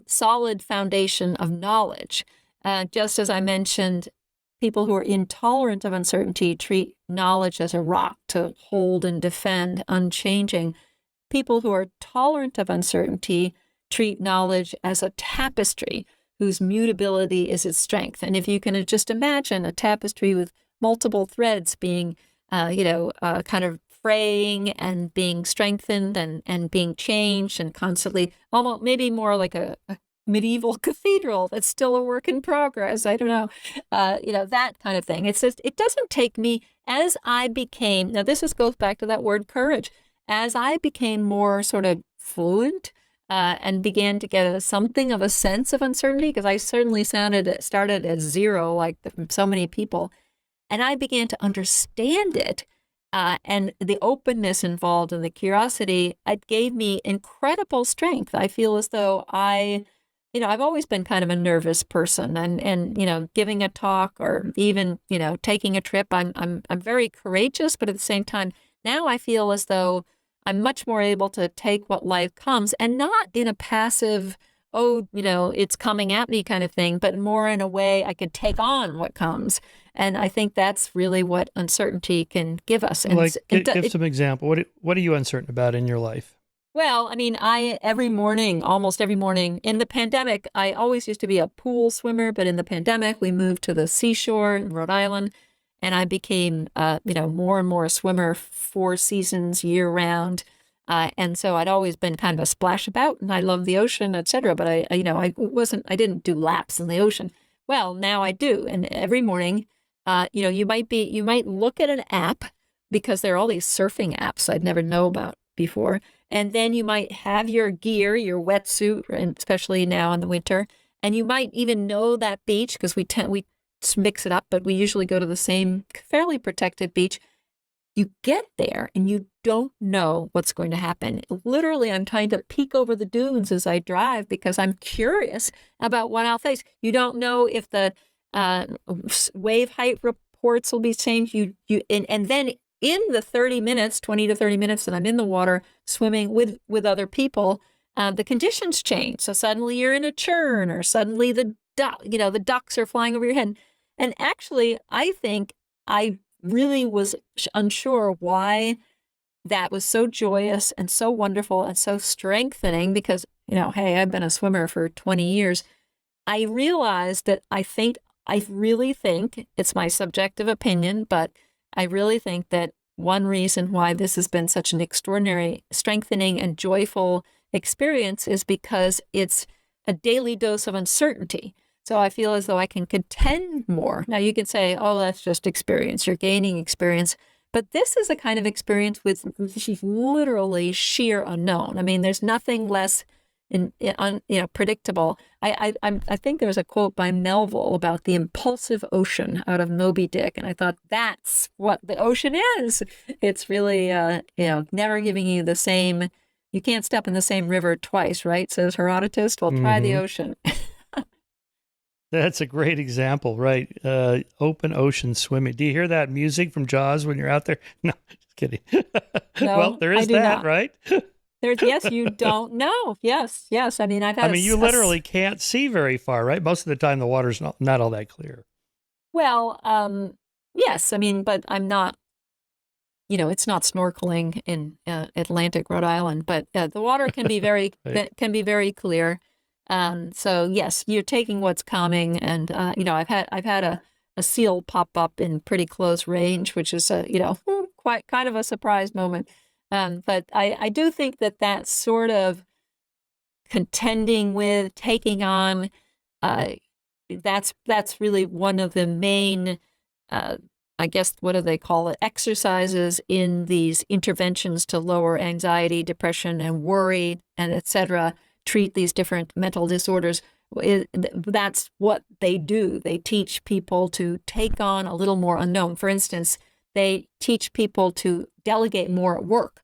[SPEAKER 2] solid foundation of knowledge. Just as I mentioned, people who are intolerant of uncertainty treat knowledge as a rock to hold and defend, unchanging. People who are tolerant of uncertainty treat knowledge as a tapestry whose mutability is its strength. And if you can just imagine a tapestry with multiple threads being, kind of fraying and being strengthened and being changed and constantly, almost maybe more like a medieval cathedral that's still a work in progress. I don't know, that kind of thing. It's just, it doesn't take me as I became, now this goes back to that word courage. As I became more sort of fluent and began to get something of a sense of uncertainty, because I certainly started at zero, like so many people, and I began to understand it, and the openness involved and the curiosity, it gave me incredible strength. I feel as though I've always been kind of a nervous person, and giving a talk or even taking a trip, I'm very courageous, but at the same time, now I feel as though I'm much more able to take what life comes, and not in a passive, it's coming at me kind of thing, but more in a way I could take on what comes. And I think that's really what uncertainty can give us. And
[SPEAKER 1] give some example. What are you uncertain about in your life?
[SPEAKER 2] Well, I mean, almost every morning in the pandemic, I always used to be a pool swimmer, but in the pandemic, we moved to the seashore in Rhode Island. And I became, more and more a swimmer 4 seasons year round. And so I'd always been kind of a splash about, and I love the ocean, et cetera. But I didn't do laps in the ocean. Well, now I do. And every morning, you might look at an app, because there are all these surfing apps I'd never know about before. And then you might have your gear, your wetsuit, and especially now in the winter. And you might even know that beach, because we mix it up, but we usually go to the same fairly protected beach. you get there and you don't know what's going to happen. Literally, I'm trying to peek over the dunes as I drive because I'm curious about what I'll face. You don't know if the wave height reports will be changed. And then in the 20 to 30 minutes that I'm in the water swimming with other people, the conditions change. So suddenly you're in a churn, or suddenly the ducks are flying over your head. And actually, I think I really was unsure why that was so joyous and so wonderful and so strengthening because, hey, I've been a swimmer for 20 years. I realized that I really think, it's my subjective opinion, but I really think that one reason why this has been such an extraordinary, strengthening and joyful experience is because it's a daily dose of uncertainty. So I feel as though I can contend more. Now you can say, oh, that's just experience. You're gaining experience. But this is a kind of experience with literally sheer unknown. I mean, there's nothing less predictable. I think there was a quote by Melville about the impulsive ocean out of Moby Dick. And I thought that's what the ocean is. It's really, never giving you the same, you can't step in the same river twice, right? Says Herodotus. Well, try the ocean.
[SPEAKER 1] That's a great example, right? Open ocean swimming. Do you hear that music from Jaws when you're out there? No, just kidding.
[SPEAKER 2] No,
[SPEAKER 1] well, there is that,
[SPEAKER 2] not.
[SPEAKER 1] Right?
[SPEAKER 2] Yes, you don't know. Yes. I mean,
[SPEAKER 1] you literally can't see very far, right? Most of the time, the water's not all that clear.
[SPEAKER 2] Well, yes. I mean, but I'm not. It's not snorkeling in Atlantic Rhode Island, but the water can be very very clear. So yes, you're taking what's coming, and I've had a seal pop up in pretty close range, which is quite kind of a surprise moment. But I do think that sort of contending with, taking on, that's really one of the main, I guess, what do they call it, exercises in these interventions to lower anxiety, depression, and worry, and etc., treat these different mental disorders. That's what they do. They teach people to take on a little more unknown. For instance, they teach people to delegate more at work.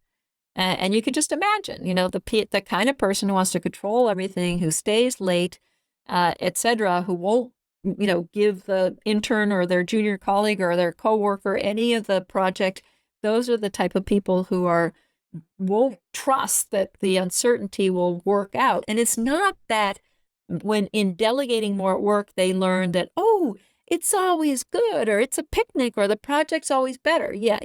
[SPEAKER 2] And you could just imagine, the kind of person who wants to control everything, who stays late, etc., who won't, give the intern or their junior colleague or their coworker any of the project. Those are the type of people who won't trust that the uncertainty will work out. And it's not that when in delegating more at work, they learn that, oh, it's always good, or it's a picnic, or the project's always better. Yeah,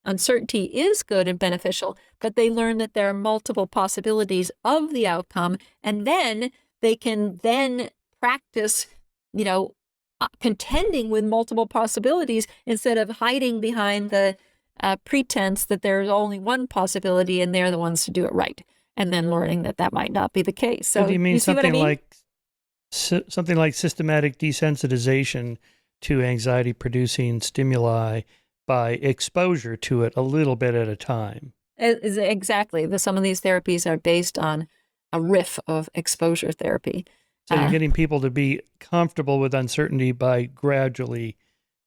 [SPEAKER 2] uncertainty is good and beneficial, but they learn that there are multiple possibilities of the outcome. And then they can practice, contending with multiple possibilities instead of hiding behind the pretense that there's only one possibility and they're the ones to do it right, and then learning that might not be the case. So
[SPEAKER 1] do you mean
[SPEAKER 2] see what I mean?
[SPEAKER 1] Something like systematic desensitization to anxiety-producing stimuli by exposure to it a little bit at a time?
[SPEAKER 2] Exactly. Some of these therapies are based on a riff of exposure therapy.
[SPEAKER 1] So you're getting people to be comfortable with uncertainty by gradually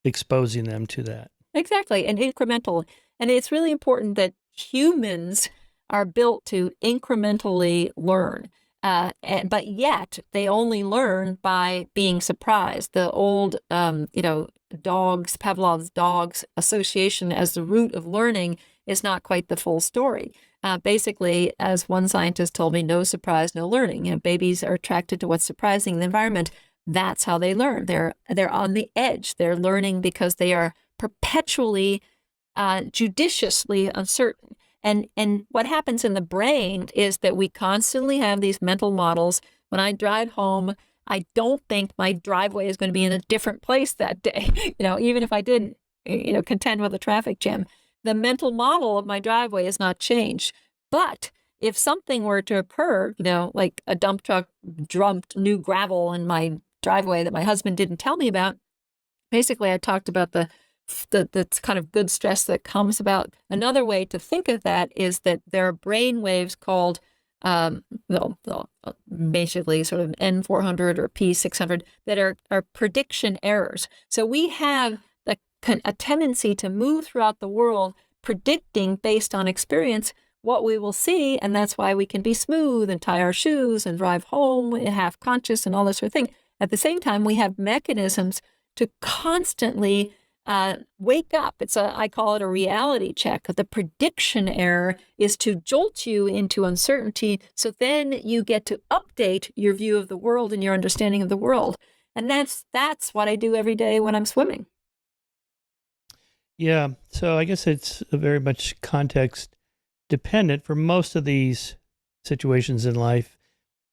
[SPEAKER 1] exposing them to that.
[SPEAKER 2] Exactly, and incremental. And it's really important that humans are built to incrementally learn. But yet they only learn by being surprised. The old, Pavlov's dogs association as the root of learning is not quite the full story. Basically, as one scientist told me, no surprise, no learning. Babies are attracted to what's surprising in the environment. That's how they learn. They're on the edge. They're learning because they are perpetually, judiciously uncertain. And what happens in the brain is that we constantly have these mental models. When I drive home, I don't think my driveway is going to be in a different place that day. Even if I did, contend with a traffic jam, the mental model of my driveway has not changed. But if something were to occur, like a dump truck dumped new gravel in my driveway that my husband didn't tell me about, basically I talked about the kind of good stress that comes about. Another way to think of that is that there are brain waves called, basically sort of N400 or P600 that are prediction errors. So we have a tendency to move throughout the world, predicting based on experience what we will see, and that's why we can be smooth and tie our shoes and drive home half conscious and all this sort of thing. At the same time, we have mechanisms to constantly wake up. I call it a reality check. The prediction error is to jolt you into uncertainty, so then you get to update your view of the world and your understanding of the world. And that's what I do every day when I'm swimming.
[SPEAKER 1] Yeah. So I guess it's very much context dependent for most of these situations in life.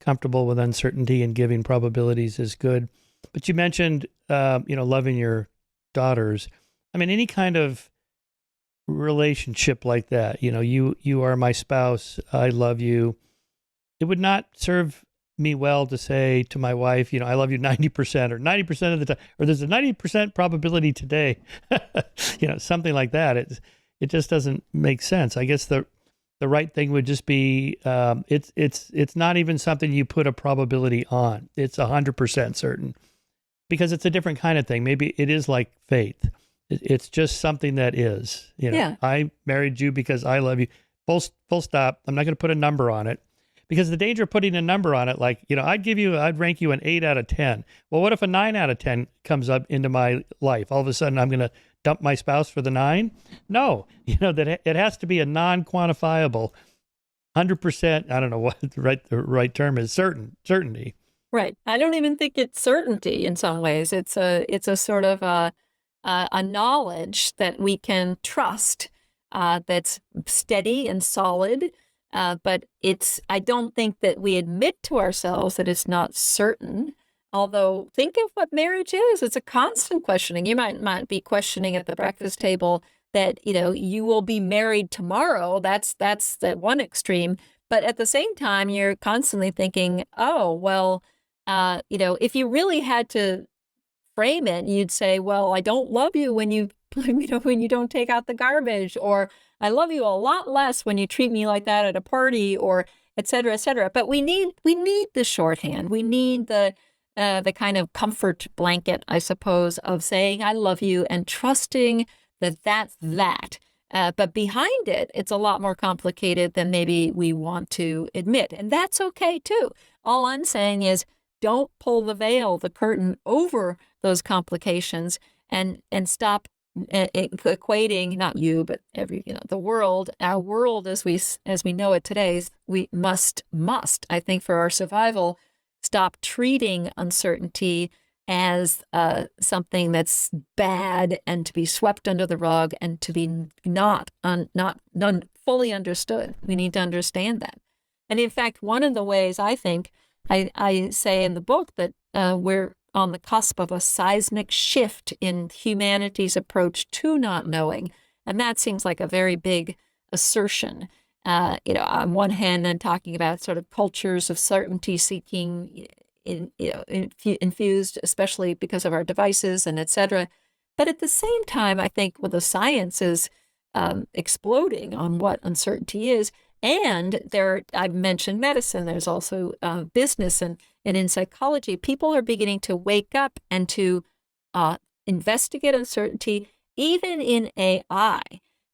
[SPEAKER 1] Comfortable with uncertainty and giving probabilities is good. But you mentioned, loving your daughters. I mean, any kind of relationship like that, you are my spouse, I love you. It would not serve me well to say to my wife, I love you 90% or 90% of the time, or there's a 90% probability today, something like that. It just doesn't make sense. I guess the right thing would just be, it's not even something you put a probability on. It's 100% certain, because it's a different kind of thing. Maybe it is like faith. It's just something that is,
[SPEAKER 2] Yeah.
[SPEAKER 1] I married you because I love you. Full stop. I'm not going to put a number on it, because the danger of putting a number on it, like, I'd rank you an 8 out of 10. Well, what if a 9 out of 10 comes up into my life? All of a sudden I'm going to dump my spouse for the 9? No, that it has to be a non-quantifiable 100%. I don't know what the right term is. Certainty.
[SPEAKER 2] Right. I don't even think it's certainty in some ways. It's a sort of a knowledge that we can trust, that's steady and solid. But I don't think that we admit to ourselves that it's not certain. Although, think of what marriage is. It's a constant questioning. You might be questioning at the breakfast table that, you will be married tomorrow. That's the one extreme. But at the same time, you're constantly thinking, oh, well, if you really had to frame it, you'd say, well, I don't love you when you don't take out the garbage, or I love you a lot less when you treat me like that at a party, or et cetera, et cetera. But we need the shorthand. We need the kind of comfort blanket, I suppose, of saying I love you and trusting that that's that. But behind it, it's a lot more complicated than maybe we want to admit. And that's okay, too. All I'm saying is don't pull the veil, the curtain over those complications, and stop equating, not you, but the world, our world as we know it today. We must, I think, for our survival, stop treating uncertainty as something that's bad and to be swept under the rug and to be not fully understood. We need to understand that. And in fact, one of the ways I think I say in the book that we're on the cusp of a seismic shift in humanity's approach to not knowing. And that seems like a very big assertion. On one hand, I'm talking about sort of cultures of certainty seeking, infused, especially because of our devices and et cetera. But at the same time, I think with the science is exploding on what uncertainty is, and I've mentioned medicine, there's also business, and in psychology, people are beginning to wake up and to investigate uncertainty, even in AI.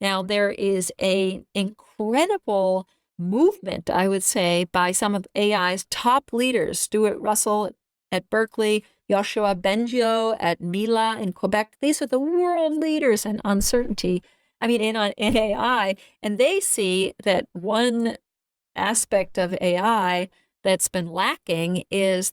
[SPEAKER 2] Now, there is an incredible movement, I would say, by some of AI's top leaders, Stuart Russell at Berkeley, Yoshua Bengio at Mila in Quebec. These are the world leaders in uncertainty. In AI, and they see that one aspect of AI that's been lacking is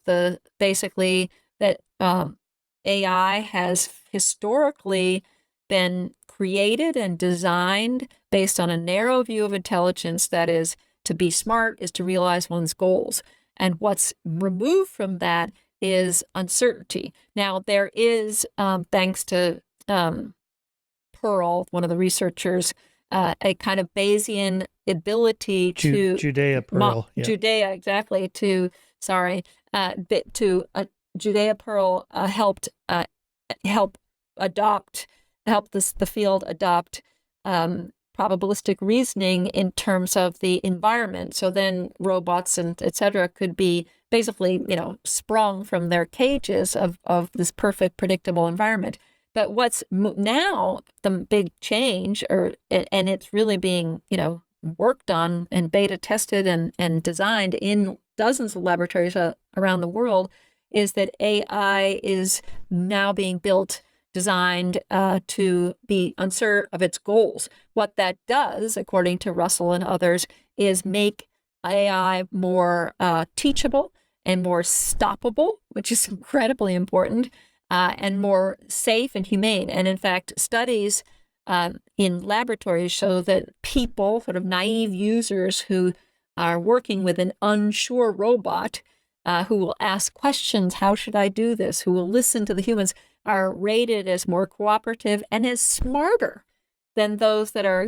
[SPEAKER 2] basically that AI has historically been created and designed based on a narrow view of intelligence, that is, to be smart is to realize one's goals. And what's removed from that is uncertainty. Now, there is, thanks to Pearl, one of the researchers, a kind of Bayesian ability to
[SPEAKER 1] Judea Pearl,
[SPEAKER 2] Judea, exactly. Judea Pearl helped the field adopt probabilistic reasoning in terms of the environment. So then robots and et cetera could be basically, sprung from their cages of this perfect predictable environment. But what's now the big change, and it's really being, worked on and beta tested and designed in dozens of laboratories around the world, is that AI is now being built, designed to be uncertain of its goals. What that does, according to Russell and others, is make AI more teachable and more stoppable, which is incredibly important, and more safe and humane. And in fact, studies in laboratories show that people, sort of naive users who are working with an unsure robot, who will ask questions, how should I do this, who will listen to the humans, are rated as more cooperative and as smarter than those that are,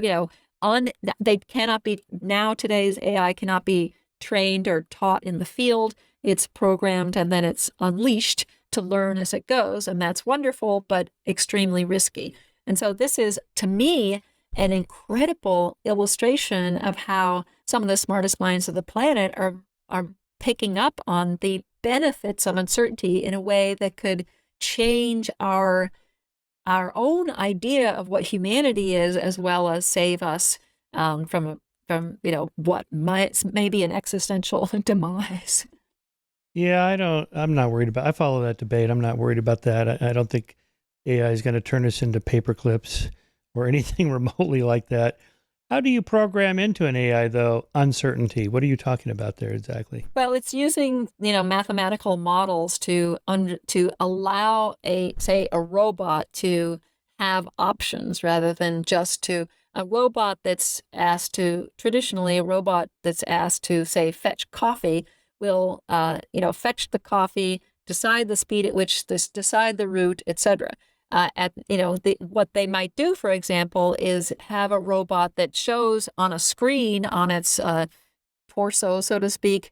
[SPEAKER 2] they cannot be, now today's AI cannot be trained or taught in the field. It's programmed and then it's unleashed to learn as it goes. And that's wonderful, but extremely risky. And so this is, to me, an incredible illustration of how some of the smartest minds of the planet are picking up on the benefits of uncertainty in a way that could change our own idea of what humanity is, as well as save us from what may be an existential demise.
[SPEAKER 1] Yeah, I'm not worried about, I follow that debate. I'm not worried about that. I don't think AI is going to turn us into paper clips or anything remotely like that. How do you program into an AI, though, uncertainty? What are you talking about there exactly?
[SPEAKER 2] Well, it's using, mathematical models to allow a robot to have options rather than just a robot that's asked to, traditionally, a robot that's asked to, say, fetch coffee will, fetch the coffee, decide the speed at which this, decide the route, etc. What they might do, for example, is have a robot that shows on a screen on its torso, so to speak,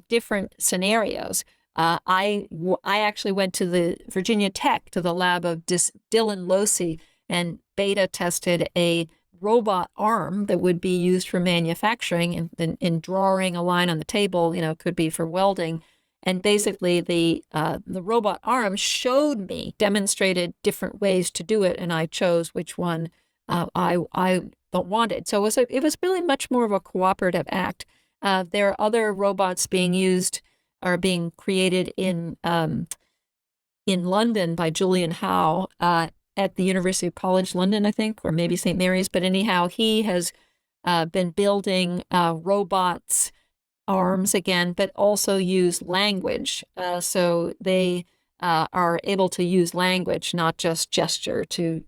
[SPEAKER 2] different scenarios. I actually went to the Virginia Tech, to the lab of Dylan Losey, and beta tested a robot arm that would be used for manufacturing and in drawing a line on the table, could be for welding. And basically the robot arm demonstrated different ways to do it, and I chose which one I wanted. So it was really much more of a cooperative act. There are other robots being created in London by Julian Howe at the University of College London, I think, or maybe St. Mary's. But anyhow, he has been building robots arms again, but also use language. So they are able to use language, not just gesture, to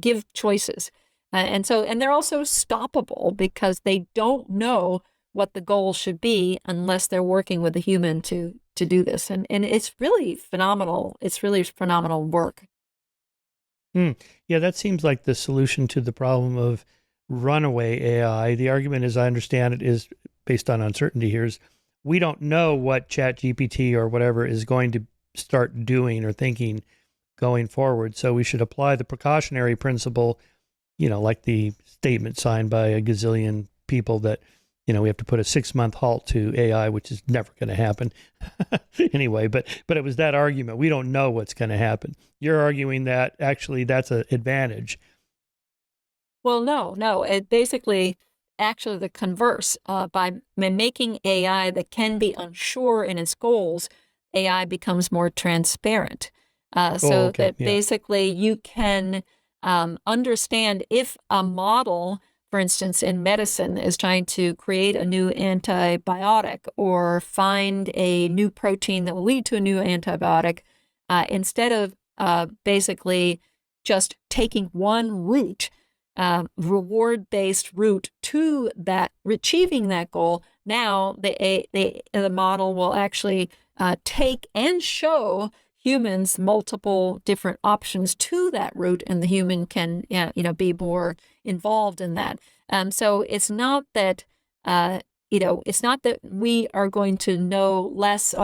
[SPEAKER 2] give choices. And they're also stoppable because they don't know what the goal should be unless they're working with a human to do this. And it's really phenomenal. It's really phenomenal work.
[SPEAKER 1] Yeah, that seems like the solution to the problem of runaway AI. The argument, as I understand it, is based on uncertainty here, is we don't know what ChatGPT or whatever is going to start doing or thinking going forward. So we should apply the precautionary principle, like the statement signed by a gazillion people that, we have to put a 6-month halt to AI, which is never going to happen anyway. But it was that argument. We don't know what's going to happen. You're arguing that actually that's an advantage.
[SPEAKER 2] Well, no. It basically, actually the converse. By making AI that can be unsure in its goals, AI becomes more transparent. Basically you can understand if a model, for instance, in medicine, is trying to create a new antibiotic or find a new protein that will lead to a new antibiotic, instead of basically just taking one route, reward-based route to that, achieving that goal, now the model will actually take and show humans multiple different options to that route, and the human can be more involved in that. So it's not that it's not that we are going to know less.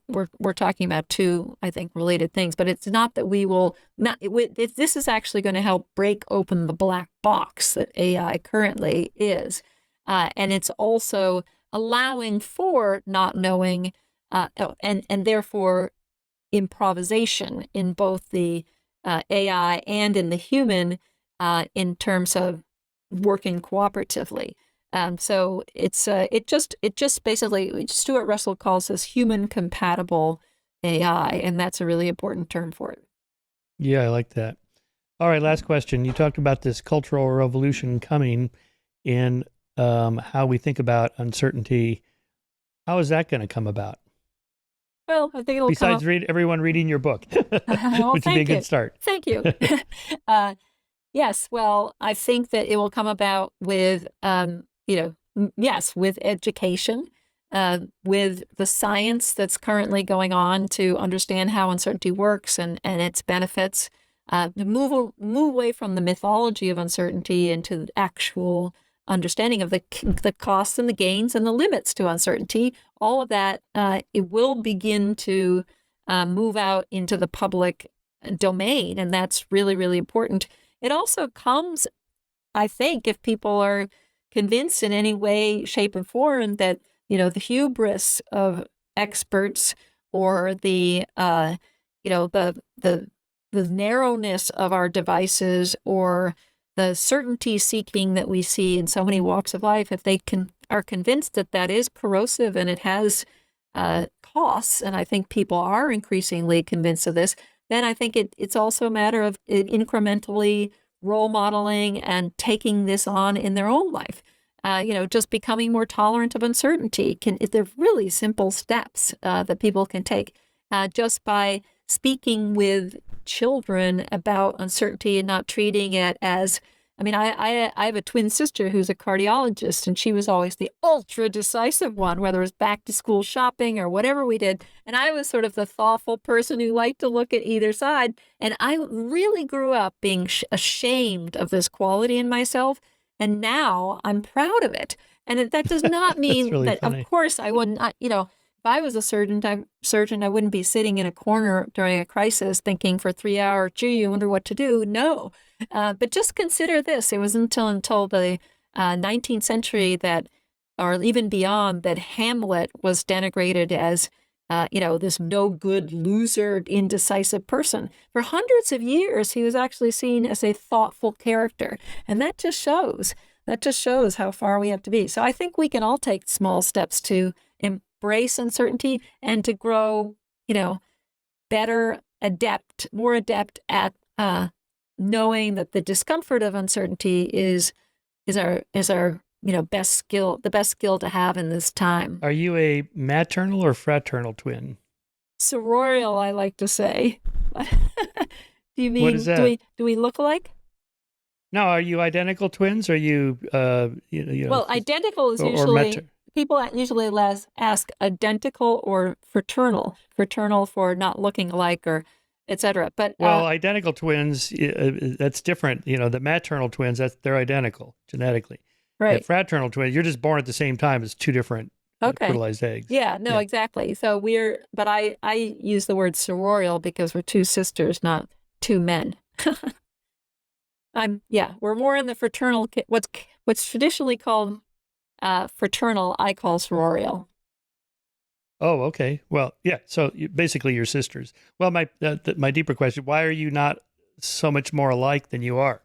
[SPEAKER 2] We're talking about two, I think, related things, but it's not that we will not. This is actually going to help break open the black box that AI currently is, and it's also allowing for not knowing, and therefore improvisation in both the AI and in the human in terms of working cooperatively. So it just basically, Stuart Russell calls this human compatible AI, and that's a really important term for it.
[SPEAKER 1] Yeah, I like that. All right, last question. You talked about this cultural revolution coming in how we think about uncertainty. How is that going to come about?
[SPEAKER 2] Well, I think it'll
[SPEAKER 1] Besides
[SPEAKER 2] come
[SPEAKER 1] everyone reading your book,
[SPEAKER 2] well,
[SPEAKER 1] which would be a
[SPEAKER 2] thank you.
[SPEAKER 1] good start.
[SPEAKER 2] Thank you. Yes, well, I think that it will come about with, yes, with education, with the science that's currently going on to understand how uncertainty works and its benefits, to move away from the mythology of uncertainty into actual understanding of the costs and the gains and the limits to uncertainty. All of that, it will begin to move out into the public domain, and that's really, really important. It also comes, I think, if people are convinced in any way, shape, and form that, the hubris of experts or the narrowness of our devices or the certainty seeking that we see in so many walks of life, if they are convinced that that is corrosive and it has costs, and I think people are increasingly convinced of this, then I think it's also a matter of incrementally role modeling and taking this on in their own life. Just becoming more tolerant of uncertainty. They're really simple steps that people can take just by speaking with children about uncertainty and not treating it as, I have a twin sister who's a cardiologist, and she was always the ultra decisive one, whether it was back to school shopping or whatever we did. And I was sort of the thoughtful person who liked to look at either side. And I really grew up being ashamed of this quality in myself. And now I'm proud of it. And that does not mean
[SPEAKER 1] really
[SPEAKER 2] that,
[SPEAKER 1] funny.
[SPEAKER 2] Of course, I wouldn't, if I was a surgeon, I wouldn't be sitting in a corner during a crisis thinking for 3 hours, gee, you wonder what to do. No. But just consider this. It was until the 19th century that, or even beyond, that Hamlet was denigrated as, this no good loser, indecisive person. For hundreds of years, he was actually seen as a thoughtful character. And that just shows how far we have to be. So I think we can all take small steps to embrace uncertainty and to grow, more adept at knowing that the discomfort of uncertainty is our best skill, the best skill to have in this time.
[SPEAKER 1] Are you a maternal or fraternal twin?
[SPEAKER 2] Sororial, I like to say. Do you mean,
[SPEAKER 1] what is that?
[SPEAKER 2] Do we look alike?
[SPEAKER 1] No, are you identical twins? Or are you,
[SPEAKER 2] Well, identical is
[SPEAKER 1] or
[SPEAKER 2] usually, people usually ask identical or fraternal. Fraternal for not looking alike or etc. But
[SPEAKER 1] identical twins, that's different. The maternal twins, they're identical genetically.
[SPEAKER 2] right.
[SPEAKER 1] Yeah, fraternal twins, you're just born at the same time as two different fertilized eggs.
[SPEAKER 2] Yeah, no, exactly. So but I use the word sororial because we're two sisters, not two men. We're more in the fraternal, what's traditionally called fraternal, I call sororial.
[SPEAKER 1] Oh, okay. Well, yeah. So basically, you're sisters. Well, my deeper question: why are you not so much more alike than you are?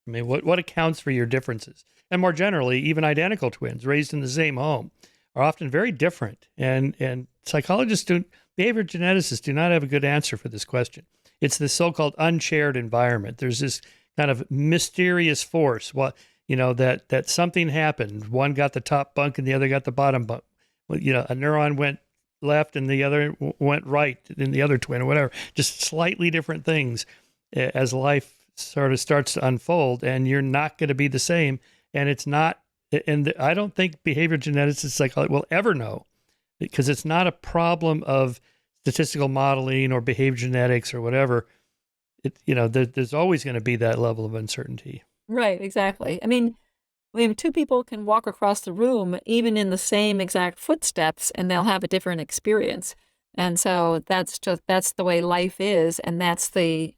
[SPEAKER 1] I mean, what accounts for your differences? And more generally, even identical twins raised in the same home are often very different. And psychologists behavior geneticists do not have a good answer for this question. It's the so-called unshared environment. There's this kind of mysterious force. That something happened. One got the top bunk and the other got the bottom bunk. Well, a neuron went left and the other went right in the other twin or whatever, just slightly different things as life sort of starts to unfold, and you're not going to be the same. And it's not, and I don't think behavior geneticists psychologists will ever know, because it's not a problem of statistical modeling or behavior genetics or whatever. There's always going to be that level of uncertainty.
[SPEAKER 2] Right, exactly. I mean, two people can walk across the room, even in the same exact footsteps, and they'll have a different experience. And so that's the way life is. And that's the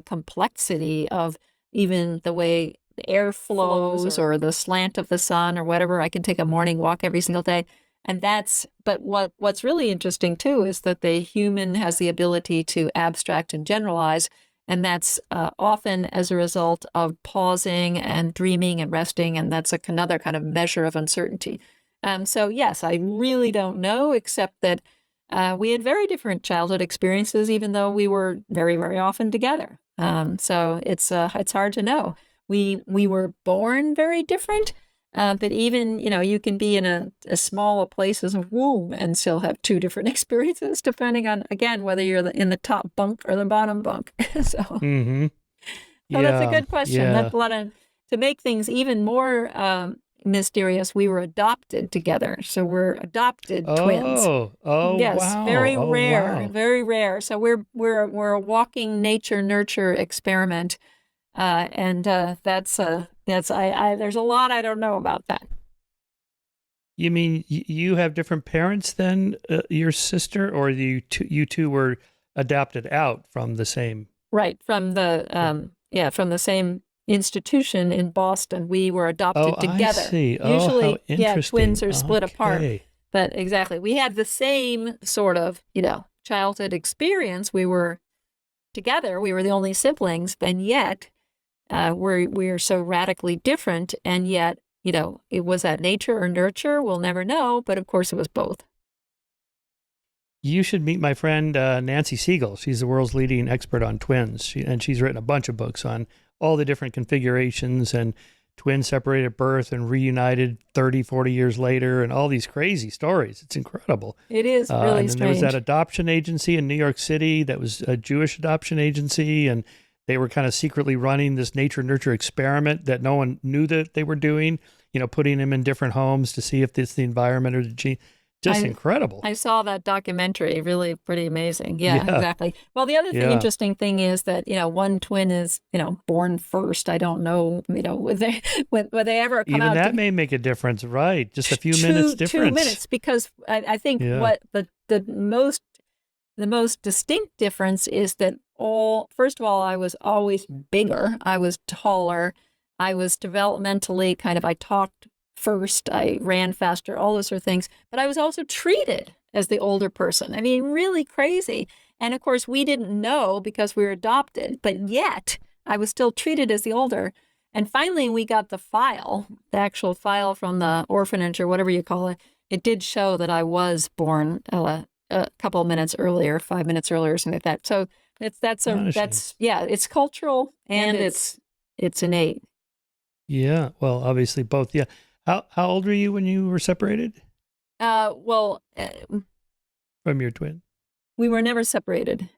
[SPEAKER 2] complexity of even the way the air flows or the slant of the sun or whatever. I can take a morning walk every single day. But what's really interesting too is that the human has the ability to abstract and generalize. And that's often as a result of pausing and dreaming and resting. And that's another kind of measure of uncertainty. So yes, I really don't know, except that we had very different childhood experiences, even though we were very, very often together. So it's hard to know. We were born very different, but even, you can be in as small a place as a womb and still have two different experiences, depending on, again, whether you're in the top bunk or the bottom bunk. So,
[SPEAKER 1] Mm-hmm.
[SPEAKER 2] so that's a
[SPEAKER 1] Yeah.
[SPEAKER 2] good question.
[SPEAKER 1] Yeah.
[SPEAKER 2] That's a lot of, to make things even more mysterious, we were adopted together. So we're adopted twins.
[SPEAKER 1] Oh,
[SPEAKER 2] Yes,
[SPEAKER 1] wow.
[SPEAKER 2] very
[SPEAKER 1] Oh,
[SPEAKER 2] rare,
[SPEAKER 1] wow.
[SPEAKER 2] very rare. So we're a walking nature nurture experiment, and that's there's a lot I don't know about that.
[SPEAKER 1] You mean you have different parents than your sister, or you two were adopted out from the same?
[SPEAKER 2] Right, from from the same institution in Boston. We were
[SPEAKER 1] Oh,
[SPEAKER 2] adopted
[SPEAKER 1] I
[SPEAKER 2] together.
[SPEAKER 1] see. Oh, how
[SPEAKER 2] Usually, twins
[SPEAKER 1] interesting.
[SPEAKER 2] are split apart.
[SPEAKER 1] Okay.
[SPEAKER 2] But exactly, we had the same sort of, childhood experience. We were together. We were the only siblings, and yet we're so radically different. And yet, it was that nature or nurture. We'll never know. But of course, it was both.
[SPEAKER 1] You should meet my friend Nancy Siegel. She's the world's leading expert on twins, and she's written a bunch of books on all the different configurations and twins separated at birth and reunited 30, 40 years later, and all these crazy stories. It's incredible.
[SPEAKER 2] It is really
[SPEAKER 1] and then there was
[SPEAKER 2] strange.
[SPEAKER 1] that adoption agency in New York City that was a Jewish adoption agency, and they were kind of secretly running this nature nurture experiment that no one knew that they were doing, putting them in different homes to see if it's the environment or the gene. Just incredible.
[SPEAKER 2] I saw that documentary. Really pretty amazing. Yeah,
[SPEAKER 1] Yeah.
[SPEAKER 2] exactly. Well, the other
[SPEAKER 1] Yeah.
[SPEAKER 2] interesting thing is that, one twin is, born first. I don't know, would they ever come
[SPEAKER 1] Even
[SPEAKER 2] out
[SPEAKER 1] that may make a difference, right? Just a few minutes difference.
[SPEAKER 2] 2 minutes, because I think
[SPEAKER 1] Yeah.
[SPEAKER 2] what the most distinct difference is that first of all, I was always bigger. I was taller. I was developmentally I talked first, I ran faster, all those sort of things. But I was also treated as the older person. I mean, really crazy. And of course, we didn't know because we were adopted, but yet I was still treated as the older. And finally, we got the actual file from the orphanage or whatever you call it. It did show that I was born a couple of minutes earlier, 5 minutes earlier, or something like that. So it's cultural and it's innate.
[SPEAKER 1] Yeah. Well, obviously both. Yeah. How old were you when you were separated
[SPEAKER 2] Well,
[SPEAKER 1] from your twin?
[SPEAKER 2] we were never separated.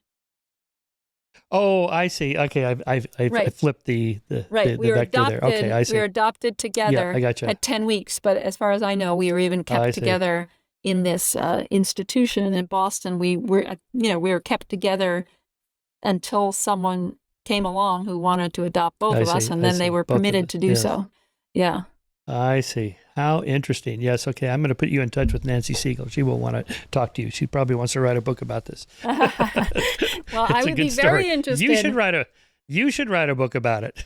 [SPEAKER 1] Oh, I see. Okay, I
[SPEAKER 2] Right.
[SPEAKER 1] flipped the
[SPEAKER 2] Right. We were
[SPEAKER 1] vector
[SPEAKER 2] adopted.
[SPEAKER 1] there. Okay, I see.
[SPEAKER 2] We were adopted together
[SPEAKER 1] Yeah, I gotcha.
[SPEAKER 2] at 10 weeks. But as far as I know, we were even
[SPEAKER 1] I
[SPEAKER 2] kept
[SPEAKER 1] see.
[SPEAKER 2] together in this institution in Boston. We were kept together until someone came along who wanted to adopt both
[SPEAKER 1] I
[SPEAKER 2] of us,
[SPEAKER 1] see,
[SPEAKER 2] and
[SPEAKER 1] I
[SPEAKER 2] then they
[SPEAKER 1] see.
[SPEAKER 2] were
[SPEAKER 1] Both of
[SPEAKER 2] permitted
[SPEAKER 1] us,
[SPEAKER 2] to do
[SPEAKER 1] yes.
[SPEAKER 2] so. Yeah.
[SPEAKER 1] I see. How interesting. Yes. Okay, I'm going to put you in touch with Nancy Siegel. She will want to talk to you. She probably wants to write a book about this.
[SPEAKER 2] Well, I
[SPEAKER 1] It's a
[SPEAKER 2] would be
[SPEAKER 1] good
[SPEAKER 2] very
[SPEAKER 1] story.
[SPEAKER 2] interested.
[SPEAKER 1] You should write a book about it.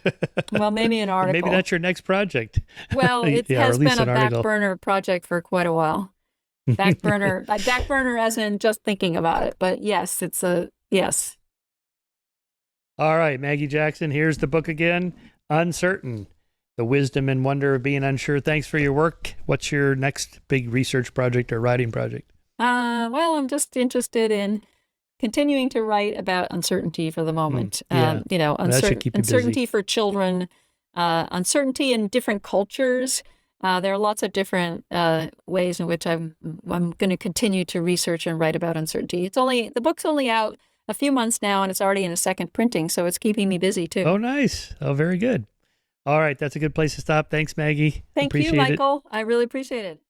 [SPEAKER 2] Well, maybe an article.
[SPEAKER 1] Maybe that's your next project.
[SPEAKER 2] Well, it
[SPEAKER 1] Yeah, or
[SPEAKER 2] has
[SPEAKER 1] at least
[SPEAKER 2] been a
[SPEAKER 1] an
[SPEAKER 2] back
[SPEAKER 1] article.
[SPEAKER 2] burner project for quite a while. Back burner as in just thinking about it. But yes, yes.
[SPEAKER 1] All right, Maggie Jackson, here's the book again, Uncertain, The Wisdom and Wonder of Being Unsure. Thanks for your work. What's your next big research project or writing project?
[SPEAKER 2] Well, I'm just interested in continuing to write about uncertainty for the moment.
[SPEAKER 1] Yeah. That should keep you busy.
[SPEAKER 2] Uncertainty for children, uncertainty in different cultures. There are lots of different ways in which I'm going to continue to research and write about uncertainty. The book's only out a few months now, and it's already in a second printing, so it's keeping me busy too.
[SPEAKER 1] Oh, nice. Oh, very good. All right, that's a good place to stop. Thanks, Maggie.
[SPEAKER 2] Thank you,
[SPEAKER 1] Appreciate it.
[SPEAKER 2] Michael. I really appreciate it.